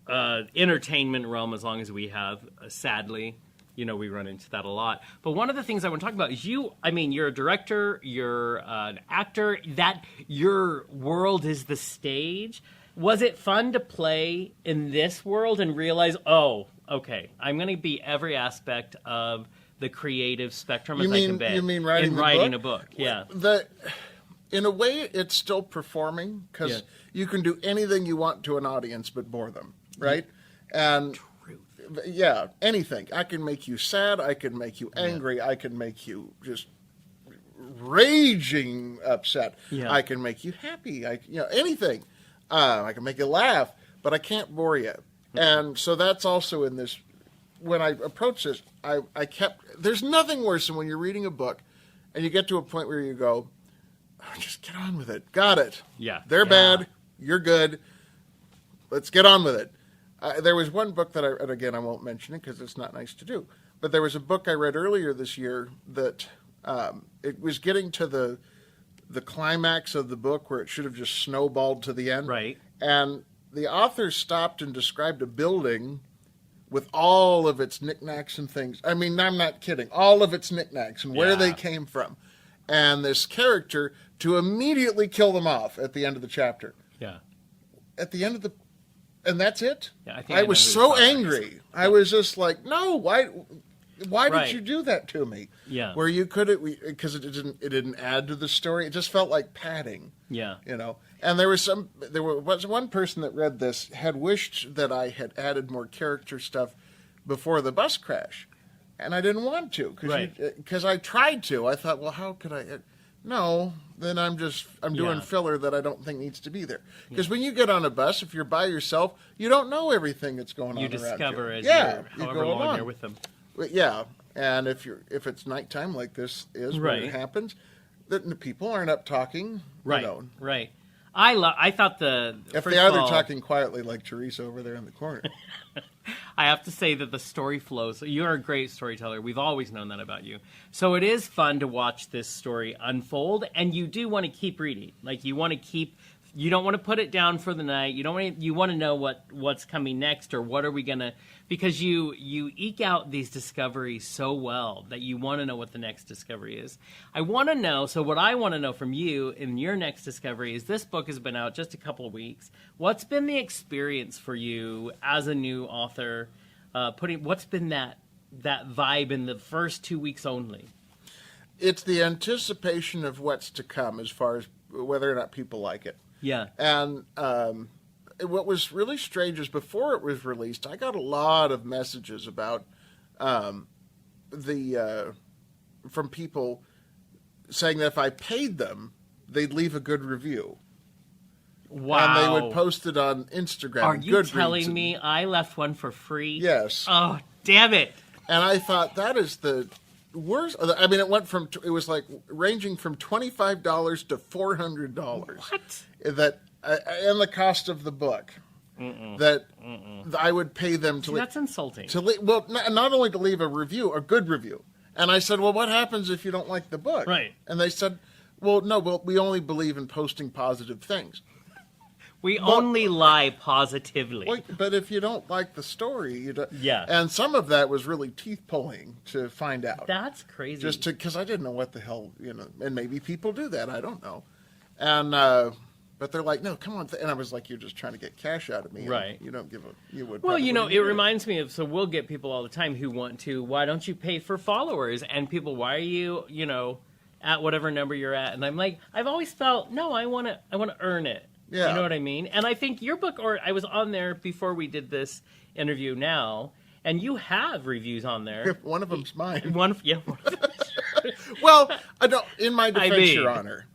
Speaker 2: entertainment realm as long as we have, sadly, we run into that a lot. But one of the things I want to talk about is you're a director, you're an actor, that your world is the stage. Was it fun to play in this world and realize, oh, okay, I'm going to be every aspect of the creative spectrum as I can be.
Speaker 3: You mean writing
Speaker 2: in
Speaker 3: the
Speaker 2: writing
Speaker 3: book?
Speaker 2: a book? Yeah.
Speaker 3: In a way, it's still performing because
Speaker 2: Yeah.
Speaker 3: you can do anything you want to an audience but bore them, right? And yeah, anything. I can make you sad. I can make you angry. I can make you just raging upset.
Speaker 2: Yeah.
Speaker 3: I can make you happy. Anything. I can make you laugh, but I can't bore you. And so that's also in this. When I approach this, I kept. There's nothing worse than when you're reading a book, and you get to a point where you go, oh, just get on with it. Got it.
Speaker 2: Yeah.
Speaker 3: They're
Speaker 2: Yeah.
Speaker 3: bad. You're good. Let's get on with it. There was one book that and again, I won't mention it because it's not nice to do, but there was a book I read earlier this year that it was getting to the climax of the book where it should have just snowballed to the end.
Speaker 2: Right.
Speaker 3: And the author stopped and described a building with all of its knickknacks and things. I mean, I'm not kidding. All of its knickknacks and where
Speaker 2: Yeah.
Speaker 3: they came from. And this character to immediately kill them off at the end of the chapter.
Speaker 2: Yeah.
Speaker 3: At the end of and that's it?
Speaker 2: Yeah, I think
Speaker 3: I
Speaker 2: I
Speaker 3: was
Speaker 2: know who
Speaker 3: so
Speaker 2: you're talking
Speaker 3: angry. I was just like, no, why
Speaker 2: Right.
Speaker 3: did you do that to me?
Speaker 2: Yeah.
Speaker 3: Where you could because it didn't add to the story. It just felt like padding.
Speaker 2: Yeah.
Speaker 3: And there was one person that read this had wished that I had added more character stuff before the bus crash, and I didn't want to
Speaker 2: Right.
Speaker 3: because I tried to. I thought, well, how could I? no, then I'm doing
Speaker 2: Yeah.
Speaker 3: filler that I don't think needs to be there. Because when you get on a bus, if you're by yourself, you don't know everything that's going on
Speaker 2: You
Speaker 3: around
Speaker 2: discover
Speaker 3: you.
Speaker 2: as
Speaker 3: Yeah,
Speaker 2: you're
Speaker 3: you
Speaker 2: however
Speaker 3: go
Speaker 2: long
Speaker 3: along.
Speaker 2: you're with them.
Speaker 3: Yeah, and if it's nighttime like this is when
Speaker 2: Right.
Speaker 3: it happens, then the people aren't up talking.
Speaker 2: Right,
Speaker 3: You know.
Speaker 2: right. I thought
Speaker 3: If
Speaker 2: first
Speaker 3: they are,
Speaker 2: of
Speaker 3: they're
Speaker 2: all,
Speaker 3: talking quietly like Teresa over there in the corner.
Speaker 2: I have to say that the story flows. You're a great storyteller. We've always known that about you. So it is fun to watch this story unfold, and you do want to keep reading. Like you want to keep. You don't want to put it down for the night. You want to know what's coming next, or what are we gonna? Because you eke out these discoveries so well that you want to know what the next discovery is. I want to know. So what I want to know from you in your next discovery is this book has been out just a couple of weeks. What's been the experience for you as a new author? What's been that vibe in the first 2 weeks only?
Speaker 3: It's the anticipation of what's to come as far as whether or not people like it.
Speaker 2: Yeah.
Speaker 3: And what was really strange is before it was released, I got a lot of messages about from people saying that if I paid them, they'd leave a good review.
Speaker 2: Wow.
Speaker 3: And they would post it on Instagram.
Speaker 2: Are you
Speaker 3: Goodreads
Speaker 2: telling
Speaker 3: and-
Speaker 2: me I left one for free?
Speaker 3: Yes.
Speaker 2: Oh, damn it.
Speaker 3: And I thought that is the worst. I mean, it was like ranging from $25 to $400.
Speaker 2: What?
Speaker 3: That and the cost of the book. That I would pay them to
Speaker 2: See, that's insulting.
Speaker 3: well, not only to leave a review, a good review. And I said, well, what happens if you don't like the book?
Speaker 2: Right.
Speaker 3: And they said, well, no, we only believe in posting positive things.
Speaker 2: We only lie positively.
Speaker 3: Well, but if you don't like the story, you don't.
Speaker 2: Yeah.
Speaker 3: And some of that was really teeth pulling to find out.
Speaker 2: That's crazy.
Speaker 3: Just because I didn't know what the hell, and maybe people do that, I don't know. And but they're like, no, come on, and I was like, you're just trying to get cash out of me,
Speaker 2: Right.
Speaker 3: You don't you would.
Speaker 2: well,
Speaker 3: probably
Speaker 2: it reminds me of, so we'll get people all the time who want to, why don't you pay for followers? And people, why are you, at whatever number you're at? And I'm like, I've always felt, no, I want to earn it.
Speaker 3: Yeah.
Speaker 2: You know what I mean? And I think your book, or I was on there before we did this interview now, and you have reviews on there.
Speaker 3: One of them's mine.
Speaker 2: One of them.
Speaker 3: Well, I don't. In my defense,
Speaker 2: mean-
Speaker 3: Your Honor,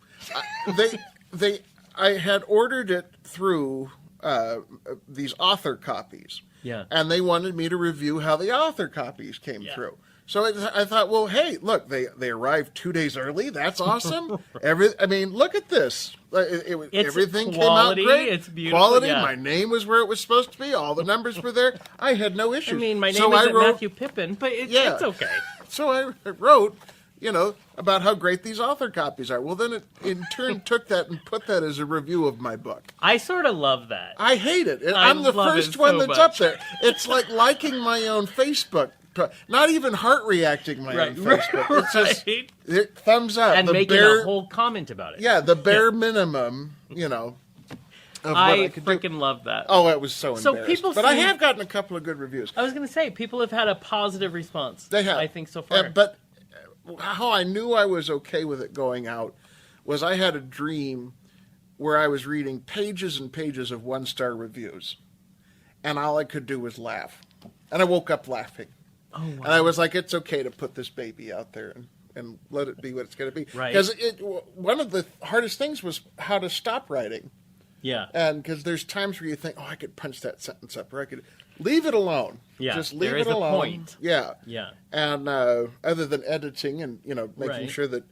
Speaker 3: I had ordered it through these author copies.
Speaker 2: Yeah.
Speaker 3: And they wanted me to review how the author copies came
Speaker 2: Yeah.
Speaker 3: through. So I thought, well, hey, look, they arrived 2 days early. That's awesome. Look at this.
Speaker 2: It's
Speaker 3: Everything
Speaker 2: quality,
Speaker 3: came out great.
Speaker 2: it's beautiful,
Speaker 3: Quality.
Speaker 2: yeah.
Speaker 3: My name was where it was supposed to be. All the numbers were there. I had no
Speaker 2: I
Speaker 3: issues.
Speaker 2: mean, my name
Speaker 3: So I
Speaker 2: isn't
Speaker 3: wrote-
Speaker 2: Matthew Pippin, but
Speaker 3: Yeah.
Speaker 2: it's okay.
Speaker 3: So I wrote, about how great these author copies are. Well, then it in turn took that and put that as a review of my book.
Speaker 2: I sort of love that.
Speaker 3: I hate it.
Speaker 2: I
Speaker 3: I'm the
Speaker 2: love
Speaker 3: first
Speaker 2: it
Speaker 3: one
Speaker 2: so
Speaker 3: that's
Speaker 2: much.
Speaker 3: up there. It's like liking my own Facebook. Not even heart reacting my own Facebook. It's just thumbs up.
Speaker 2: And
Speaker 3: the
Speaker 2: making
Speaker 3: bare,
Speaker 2: a whole comment about it.
Speaker 3: Yeah, the bare minimum, of what I
Speaker 2: I
Speaker 3: could do.
Speaker 2: freaking love that.
Speaker 3: Oh, it was so
Speaker 2: So
Speaker 3: embarrassed.
Speaker 2: people
Speaker 3: But I
Speaker 2: seem-
Speaker 3: have gotten a couple of good reviews.
Speaker 2: I was going to say, people have had a positive response.
Speaker 3: They have.
Speaker 2: I think so far.
Speaker 3: But how I knew I was okay with it going out was I had a dream where I was reading pages and pages of 1-star reviews. And all I could do was laugh. And I woke up laughing.
Speaker 2: Oh, wow.
Speaker 3: And I was like, it's okay to put this baby out there and let it be what it's going to be.
Speaker 2: Right.
Speaker 3: Because one of the hardest things was how to stop writing.
Speaker 2: Yeah.
Speaker 3: And because there's times where you think, I could punch that sentence up, or I could leave it alone.
Speaker 2: Yeah,
Speaker 3: Just leave
Speaker 2: there
Speaker 3: it
Speaker 2: is a
Speaker 3: alone.
Speaker 2: point.
Speaker 3: Yeah.
Speaker 2: Yeah.
Speaker 3: And other than editing and making
Speaker 2: Right.
Speaker 3: sure that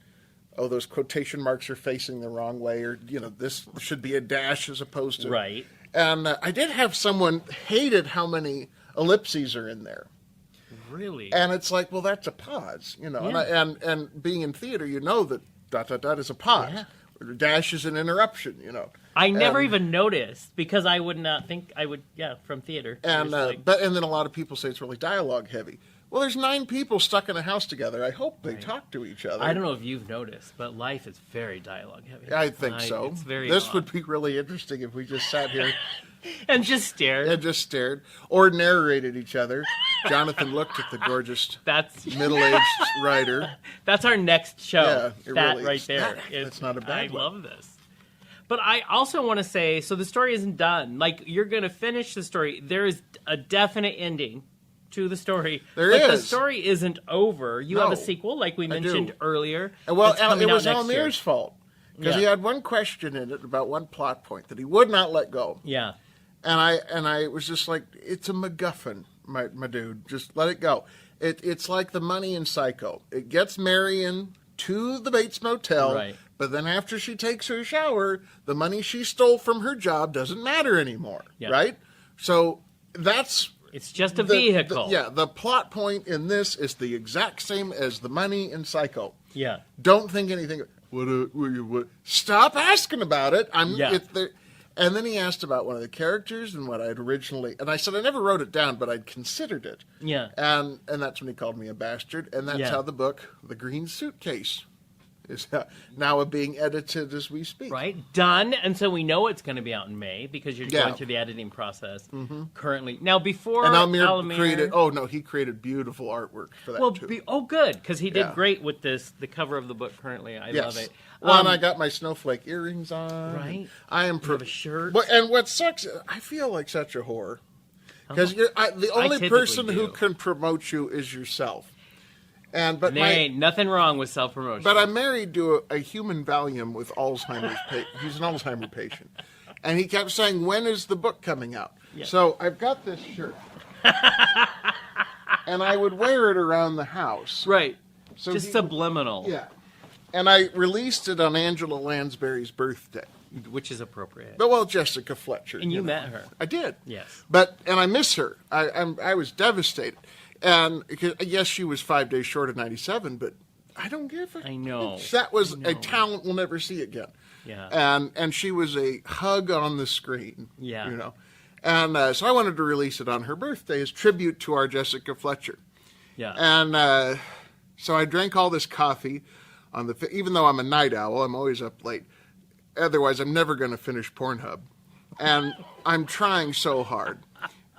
Speaker 3: those quotation marks are facing the wrong way, or this should be a dash as opposed to
Speaker 2: Right.
Speaker 3: And I did have someone hated how many ellipses are in there.
Speaker 2: Really?
Speaker 3: And it's like, well, that's a pause,
Speaker 2: Yeah.
Speaker 3: and being in theater, that ... is a pause.
Speaker 2: Yeah.
Speaker 3: Or dash is an interruption,
Speaker 2: I never
Speaker 3: And-
Speaker 2: even noticed because I would not think I would, from theater.
Speaker 3: And
Speaker 2: Just like-
Speaker 3: and then a lot of people say it's really dialogue heavy. Well, there's 9 people stuck in a house together. I hope they talk to each other.
Speaker 2: I don't know if you've noticed, but life is very dialogue heavy.
Speaker 3: I think so.
Speaker 2: It's very
Speaker 3: This
Speaker 2: odd.
Speaker 3: would be really interesting if we just sat here
Speaker 2: And just stare.
Speaker 3: and just stared or narrated each other. Jonathan looked at the gorgeous
Speaker 2: That's
Speaker 3: middle-aged writer.
Speaker 2: That's our next show.
Speaker 3: Yeah, it
Speaker 2: that
Speaker 3: really
Speaker 2: right
Speaker 3: is.
Speaker 2: there.
Speaker 3: That's not a bad
Speaker 2: I
Speaker 3: one.
Speaker 2: love this. But I also want to say, so the story isn't done. Like, you're going to finish the story. There is a definite ending to the story.
Speaker 3: There
Speaker 2: but
Speaker 3: is.
Speaker 2: the story isn't over. You have
Speaker 3: No,
Speaker 2: a sequel, like we
Speaker 3: I
Speaker 2: mentioned
Speaker 3: do.
Speaker 2: earlier.
Speaker 3: Well,
Speaker 2: that's coming
Speaker 3: it was
Speaker 2: out next year.
Speaker 3: Almir's fault. Because
Speaker 2: Yeah.
Speaker 3: he had one question in it about one plot point that he would not let go.
Speaker 2: Yeah.
Speaker 3: And I was just like, it's a MacGuffin, my dude. Just let it go. It's like the money in Psycho. It gets Marion to the Bates Motel,
Speaker 2: Right.
Speaker 3: but then after she takes her shower, the money she stole from her job doesn't matter anymore,
Speaker 2: Yeah.
Speaker 3: right? So that's...
Speaker 2: It's just a vehicle.
Speaker 3: The plot point in this is the exact same as the money in Psycho.
Speaker 2: Yeah.
Speaker 3: Don't think anything. What? Stop asking about it.
Speaker 2: Yeah.
Speaker 3: And then he asked about one of the characters and what I'd originally. And I said I never wrote it down, but I'd considered it.
Speaker 2: Yeah.
Speaker 3: And that's when he called me a bastard. And that's
Speaker 2: Yeah.
Speaker 3: how the book, The Green Suitcase, is now being edited as we speak.
Speaker 2: Right? Done. And so we know it's going to be out in May because you're
Speaker 3: Yeah.
Speaker 2: going through the editing process currently. Now, before
Speaker 3: And Almir
Speaker 2: Almir
Speaker 3: created. He created beautiful artwork for that too.
Speaker 2: good, because he did
Speaker 3: Yeah.
Speaker 2: great with the cover of the book currently. I love it.
Speaker 3: Well, and I got my snowflake earrings on.
Speaker 2: Right.
Speaker 3: I am.
Speaker 2: You have a shirt.
Speaker 3: And what sucks, I feel like such a whore. Because the only
Speaker 2: typically
Speaker 3: person who
Speaker 2: do.
Speaker 3: can promote you is yourself. But
Speaker 2: There ain't nothing wrong with self-promotion.
Speaker 3: But I'm married to a human Valium with Alzheimer's. He's an Alzheimer's patient. And he kept saying, when is the book coming out?
Speaker 2: Yeah.
Speaker 3: So I've got this shirt. And I would wear it around the house.
Speaker 2: Right.
Speaker 3: So
Speaker 2: Just subliminal.
Speaker 3: Yeah. And I released it on Angela Lansbury's birthday.
Speaker 2: Which is appropriate.
Speaker 3: But, Jessica Fletcher.
Speaker 2: And you
Speaker 3: know.
Speaker 2: met her.
Speaker 3: I did.
Speaker 2: Yes.
Speaker 3: And I miss her. I was devastated. And yes, she was 5 days short of 97, but I don't give a...
Speaker 2: I know.
Speaker 3: That was
Speaker 2: I know.
Speaker 3: a talent we'll never see again.
Speaker 2: Yeah.
Speaker 3: And she was a hug on the screen.
Speaker 2: Yeah.
Speaker 3: You know. And so I wanted to release it on her birthday as tribute to our Jessica Fletcher.
Speaker 2: Yeah.
Speaker 3: And so I drank all this coffee even though I'm a night owl, I'm always up late. Otherwise, I'm never going to finish Pornhub. And I'm trying so hard.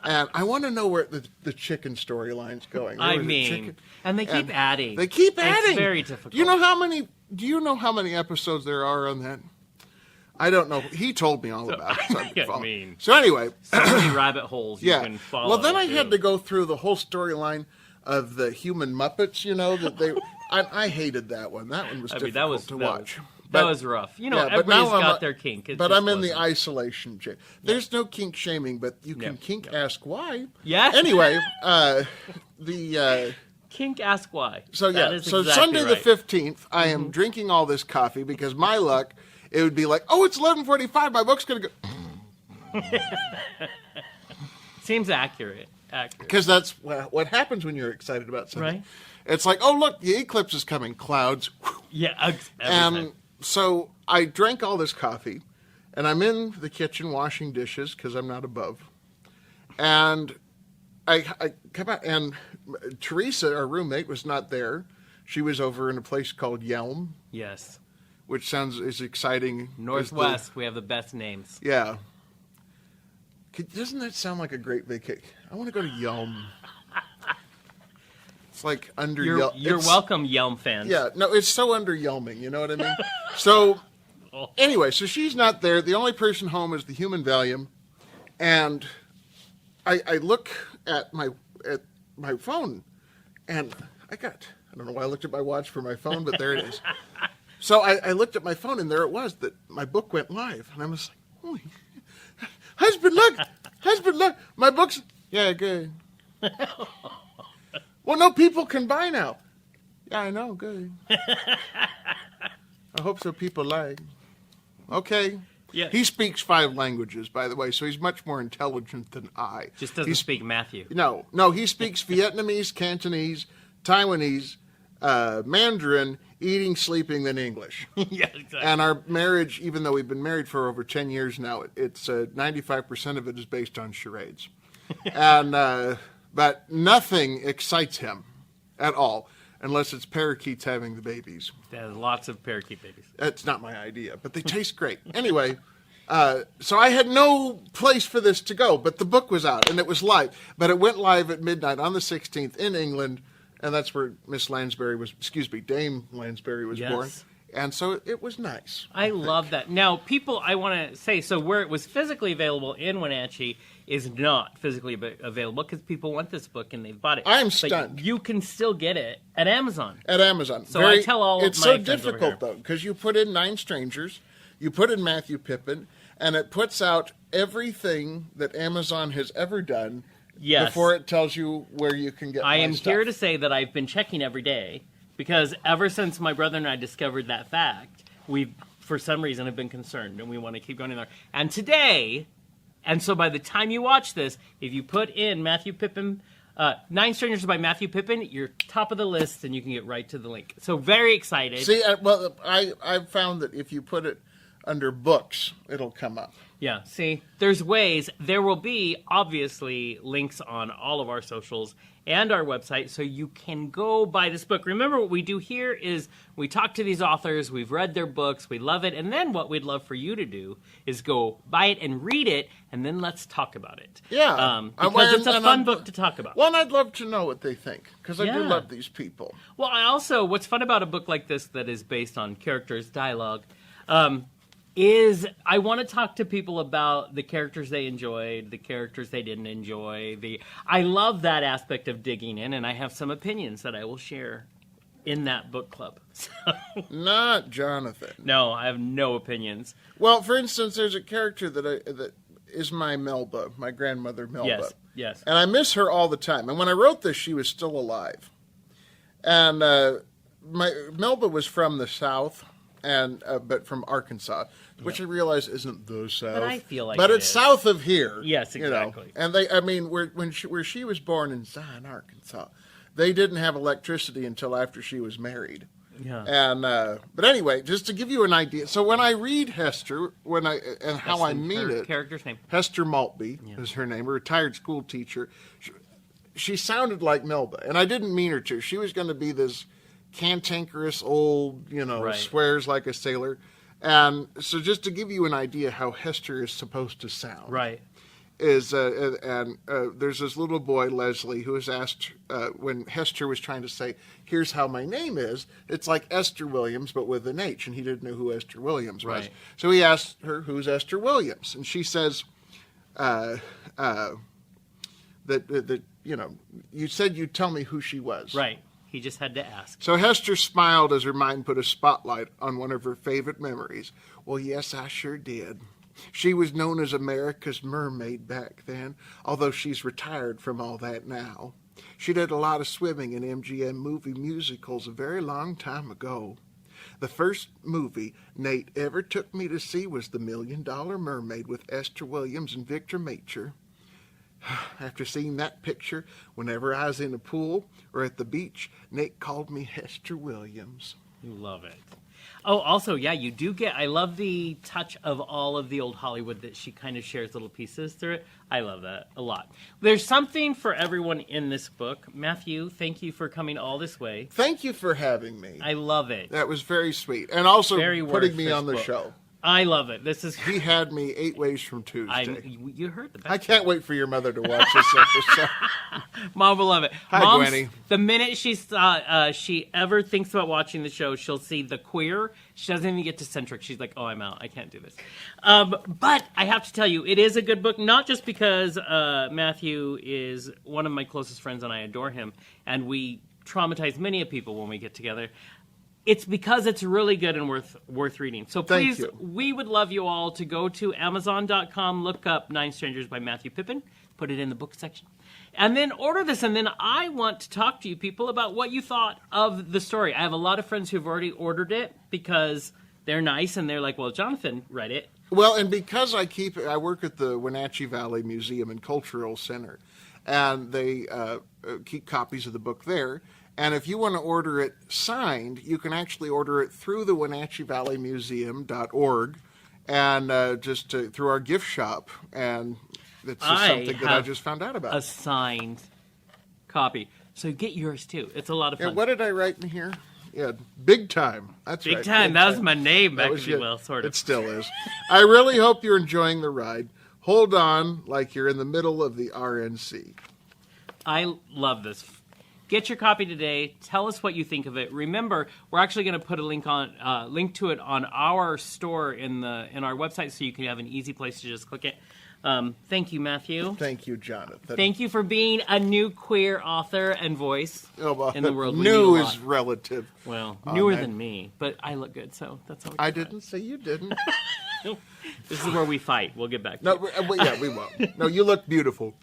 Speaker 3: And I want to know where the chicken storyline's going.
Speaker 2: And they keep adding.
Speaker 3: They keep adding.
Speaker 2: It's very difficult.
Speaker 3: Do you know how many episodes there are on that? I don't know. He told me all about it. So So anyway.
Speaker 2: So many rabbit holes you can follow.
Speaker 3: Well, then I had to go through the whole storyline of the human Muppets, that they... I hated that one. That one was difficult to watch.
Speaker 2: That was rough. Everybody's got their kink.
Speaker 3: But I'm in the isolation. There's no kink shaming, but you can ask why.
Speaker 2: Yes.
Speaker 3: Anyway,
Speaker 2: Kink ask why.
Speaker 3: So
Speaker 2: exactly
Speaker 3: Sunday
Speaker 2: right.
Speaker 3: the 15th, I am drinking all this coffee because my luck, it would be like, it's 11:45. My book's going to go.
Speaker 2: Seems accurate.
Speaker 3: Because that's what happens when you're excited about something.
Speaker 2: Right.
Speaker 3: It's like, look, the eclipse is coming. Clouds.
Speaker 2: Yeah. Every
Speaker 3: And
Speaker 2: time.
Speaker 3: so I drank all this coffee, and I'm in the kitchen washing dishes because I'm not above. And I come out, and Teresa, our roommate, was not there. She was over in a place called Yelm,
Speaker 2: Yes.
Speaker 3: which sounds as exciting. as
Speaker 2: Northwest, we have the best names.
Speaker 3: Yeah. Doesn't that sound like a great vacation? I want to go to Yelm. It's like under Yelm.
Speaker 2: You're welcome, Yelm fans.
Speaker 3: Yeah, no, it's so under Yelming, you know what I mean? So, anyway, so she's not there. The only person home is the human Valium. And I look at my phone, and I don't know why I looked at my watch for my phone, but there it is. So I looked at my phone, and there it was, that my book went live. And I was like, holy, husband, look, my book's, yeah, good. Well, no, people can buy now. Yeah, I know, good. I hope so people like. Okay.
Speaker 2: Yeah.
Speaker 3: He speaks 5 languages, by the way, so he's much more intelligent than I.
Speaker 2: Just doesn't speak Matthew.
Speaker 3: No, he speaks Vietnamese, Cantonese, Taiwanese, Mandarin, eating, sleeping, then English.
Speaker 2: Yeah, exactly.
Speaker 3: And our marriage, even though we've been married for over 10 years now, it's 95% of it is based on charades. And but nothing excites him at all, unless it's parakeets having the babies.
Speaker 2: There's lots of parakeet babies.
Speaker 3: That's not my idea, but they taste great. Anyway, so I had no place for this to go, but the book was out, and it was live. But it went live at midnight on the 16th in England, and that's where Dame Lansbury was born. And so it was nice.
Speaker 2: I love that. Now, people, I want to say, so where it was physically available in Wenatchee, is not physically available because people want this book and they've bought it.
Speaker 3: I'm
Speaker 2: But
Speaker 3: stunned.
Speaker 2: you can still get it at Amazon.
Speaker 3: At Amazon.
Speaker 2: So I tell all of
Speaker 3: it's
Speaker 2: my
Speaker 3: so
Speaker 2: friends over
Speaker 3: difficult,
Speaker 2: here.
Speaker 3: though, because you put in 9 Strangers, you put in Matthew Pippin, and it puts out everything that Amazon has ever done
Speaker 2: Yes.
Speaker 3: before it tells you where you can get
Speaker 2: I am
Speaker 3: stuff.
Speaker 2: here to say that I've been checking every day because ever since my brother and I discovered that fact, we, for some reason, have been concerned and we want to keep going in there. And today, and so by the time you watch this, if you put in Matthew Pippin, 9 Strangers by Matthew Pippin, you're top of the list and you can get right to the link. So very excited.
Speaker 3: See, I've found that if you put it under books, it'll come up.
Speaker 2: Yeah, see, there's ways. There will be, obviously, links on all of our socials and our website, so you can go buy this book. Remember, what we do here is we talk to these authors, we've read their books, we love it, and then what we'd love for you to do is go buy it and read it, and then let's talk about it.
Speaker 3: Yeah.
Speaker 2: Because it's a fun book to talk about.
Speaker 3: Well, and I'd love to know what they think, because I do
Speaker 2: Yeah.
Speaker 3: love these people.
Speaker 2: Well, I also, what's fun about a book like this that is based on characters, dialogue, is I want to talk to people about the characters they enjoyed, the characters they didn't enjoy. I love that aspect of digging in, and I have some opinions that I will share in that book club. So,
Speaker 3: Not Jonathan.
Speaker 2: no, I have no opinions.
Speaker 3: Well, for instance, there's a character that is my Melba, my grandmother Melba.
Speaker 2: Yes, yes.
Speaker 3: And I miss her all the time. And when I wrote this, she was still alive. And my Melba was from the South, and but from Arkansas, which I realize isn't the South.
Speaker 2: But I feel like
Speaker 3: but
Speaker 2: it
Speaker 3: it's
Speaker 2: is.
Speaker 3: south of here.
Speaker 2: Yes,
Speaker 3: you know.
Speaker 2: exactly.
Speaker 3: And where she was born in Zion, Arkansas, they didn't have electricity until after she was married.
Speaker 2: Yeah.
Speaker 3: And but anyway, just to give you an idea, so when I read Hester, how I mean
Speaker 2: Her
Speaker 3: it,
Speaker 2: character's name.
Speaker 3: Hester Maltby is her name, a retired school teacher. She sounded like Melba, and I didn't mean her to. She was going to be this cantankerous old,
Speaker 2: Right.
Speaker 3: swears like a sailor. And so just to give you an idea how Hester is supposed to sound.
Speaker 2: Right.
Speaker 3: There's this little boy, Leslie, who was asked when Hester was trying to say, here's how my name is. It's like Esther Williams, but with an H, and he didn't know who Esther Williams was.
Speaker 2: Right.
Speaker 3: So he asked her, who's Esther Williams? And she says, that you said you'd tell me who she was.
Speaker 2: Right. He just had to ask.
Speaker 3: So Hester smiled as her mind put a spotlight on one of her favorite memories. Well, yes, I sure did. She was known as America's mermaid back then, although she's retired from all that now. She did a lot of swimming in MGM movie musicals a very long time ago. The first movie Nate ever took me to see was The $1 Million Mermaid with Esther Williams and Victor Mature. After seeing that picture, whenever I was in a pool or at the beach, Nate called me Hester Williams.
Speaker 2: You love it. Oh, also, yeah, you do get, I love the touch of all of the old Hollywood that she kind of shares little pieces through it. I love that a lot. There's something for everyone in this book. Matthew, thank you for coming all this way.
Speaker 3: Thank you for having me.
Speaker 2: I love it.
Speaker 3: That was very sweet. And also
Speaker 2: Very
Speaker 3: putting me
Speaker 2: worth
Speaker 3: on the
Speaker 2: this book.
Speaker 3: show.
Speaker 2: I love it. This is,
Speaker 3: He had me 8 ways from Tuesday.
Speaker 2: you heard the best.
Speaker 3: I can't wait for your mother to watch this episode.
Speaker 2: Mom will love it.
Speaker 3: Hi,
Speaker 2: Mom's,
Speaker 3: Gwenny.
Speaker 2: The minute she ever thinks about watching the show, she'll see the queer. She doesn't even get to centric. She's like, oh, I'm out. I can't do this. But I have to tell you, it is a good book, not just because Matthew is one of my closest friends and I adore him, and we traumatize many of people when we get together. It's because it's really good and worth reading. So
Speaker 3: Thank
Speaker 2: please,
Speaker 3: you.
Speaker 2: we would love you all to go to Amazon.com, look up 9 Strangers by Matthew Pippin, put it in the book section, and then order this. And then I want to talk to you people about what you thought of the story. I have a lot of friends who've already ordered it because they're nice and they're like, well, Jonathan read it.
Speaker 3: Well, and because I work at the Wenatchee Valley Museum and Cultural Center, and they keep copies of the book there. And if you want to order it signed, you can actually order it through the WenatcheeValleyMuseum.org and through our gift shop. And it's just something that I just found out about.
Speaker 2: A signed copy. So get yours too. It's a lot of fun.
Speaker 3: And what did I write in here? Yeah, Big Time. That's
Speaker 2: Big
Speaker 3: right.
Speaker 2: Time. That was my name
Speaker 3: That
Speaker 2: back
Speaker 3: was
Speaker 2: if you
Speaker 3: it.
Speaker 2: will, sort of.
Speaker 3: It still is. I really hope you're enjoying the ride. Hold on like you're in the middle of the RNC.
Speaker 2: I love this. Get your copy today. Tell us what you think of it. Remember, we're actually going to put a link to it on our store in our website, so you can have an easy place to just click it. Thank you, Matthew.
Speaker 3: Thank you, Jonathan.
Speaker 2: Thank you for being a new queer author and voice in the world.
Speaker 3: New is relative.
Speaker 2: Well, newer than me, but I look good, so that's all.
Speaker 3: I didn't say you didn't.
Speaker 2: This is where we fight. We'll get back to
Speaker 3: No, yeah, we won't. No, you look beautiful.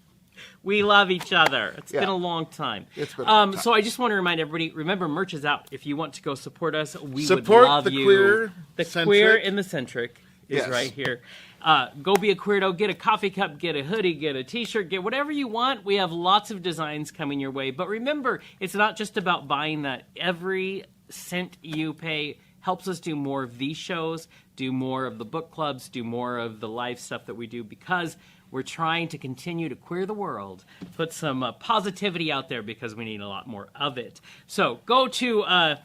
Speaker 2: We love each other. It's been a long time.
Speaker 3: It's been a long time.
Speaker 2: So I just want to remind everybody, remember, merch is out. If you want to go support us, we
Speaker 3: Support
Speaker 2: would love
Speaker 3: the
Speaker 2: you.
Speaker 3: queer
Speaker 2: The
Speaker 3: centric.
Speaker 2: queer in the centric is
Speaker 3: Yes.
Speaker 2: right here. Go be a queerdo, get a coffee cup, get a hoodie, get a t-shirt, get whatever you want. We have lots of designs coming your way. But remember, it's not just about buying that. Every cent you pay helps us do more of these shows, do more of the book clubs, do more of the live stuff that we do, because we're trying to continue to queer the world, put some positivity out there, because we need a lot more of it. So go to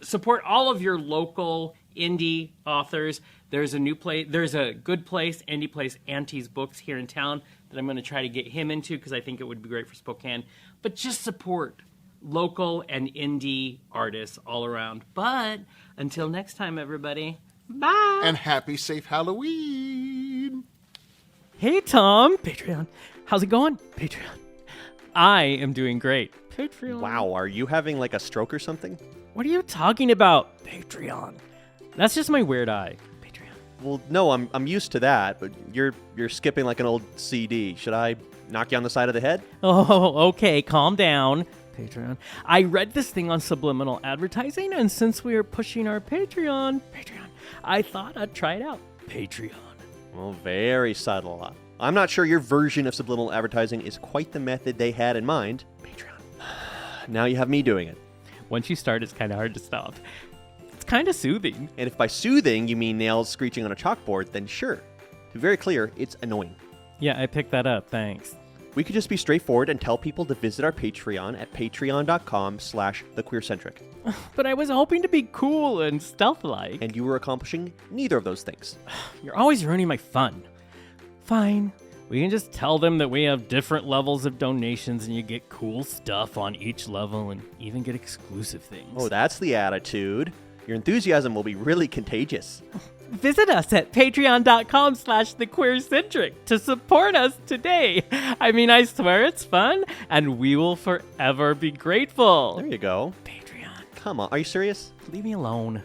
Speaker 2: support all of your local indie authors. There's a new place. There's a good place, indie place, Auntie's Books here in town that I'm going to try to get him into, because I think it would be great for Spokane. But just support local and indie artists all around. But until next time, everybody, bye.
Speaker 3: And happy, safe Halloween.
Speaker 2: Hey, Tom. Patreon. How's it going? Patreon. I am doing great. Patreon.
Speaker 4: Wow, are you having like a stroke or something?
Speaker 2: What are you talking about? Patreon. That's just my weird eye. Patreon.
Speaker 4: Well, no, I'm used to that, but you're skipping like an old CD. Should I knock you on the side of the head?
Speaker 2: Oh, okay. Calm down. Patreon. I read this thing on subliminal advertising, and since we are pushing our Patreon, I thought I'd try it out. Patreon.
Speaker 4: Well, very subtle. I'm not sure your version of subliminal advertising is quite the method they had in mind. Patreon. Now you have me doing it.
Speaker 2: Once you start, it's kind of hard to stop. It's kind of soothing.
Speaker 4: And if by soothing you mean nails screeching on a chalkboard, then sure. To be very clear, it's annoying.
Speaker 2: Yeah, I picked that up. Thanks.
Speaker 4: We could just be straightforward and tell people to visit our Patreon at patreon.com/thequeercentric.
Speaker 2: But I was hoping to be cool and stealth-like.
Speaker 4: And you were accomplishing neither of those things.
Speaker 2: You're always ruining my fun. Fine. We can just tell them that we have different levels of donations and you get cool stuff on each level and even get exclusive things.
Speaker 4: Oh, that's the attitude. Your enthusiasm will be really contagious.
Speaker 2: Visit us at patreon.com/thequeercentric to support us today. I mean, I swear it's fun, and we will forever be grateful.
Speaker 4: There you go.
Speaker 2: Patreon.
Speaker 4: Come on, are you serious?
Speaker 2: Leave me alone.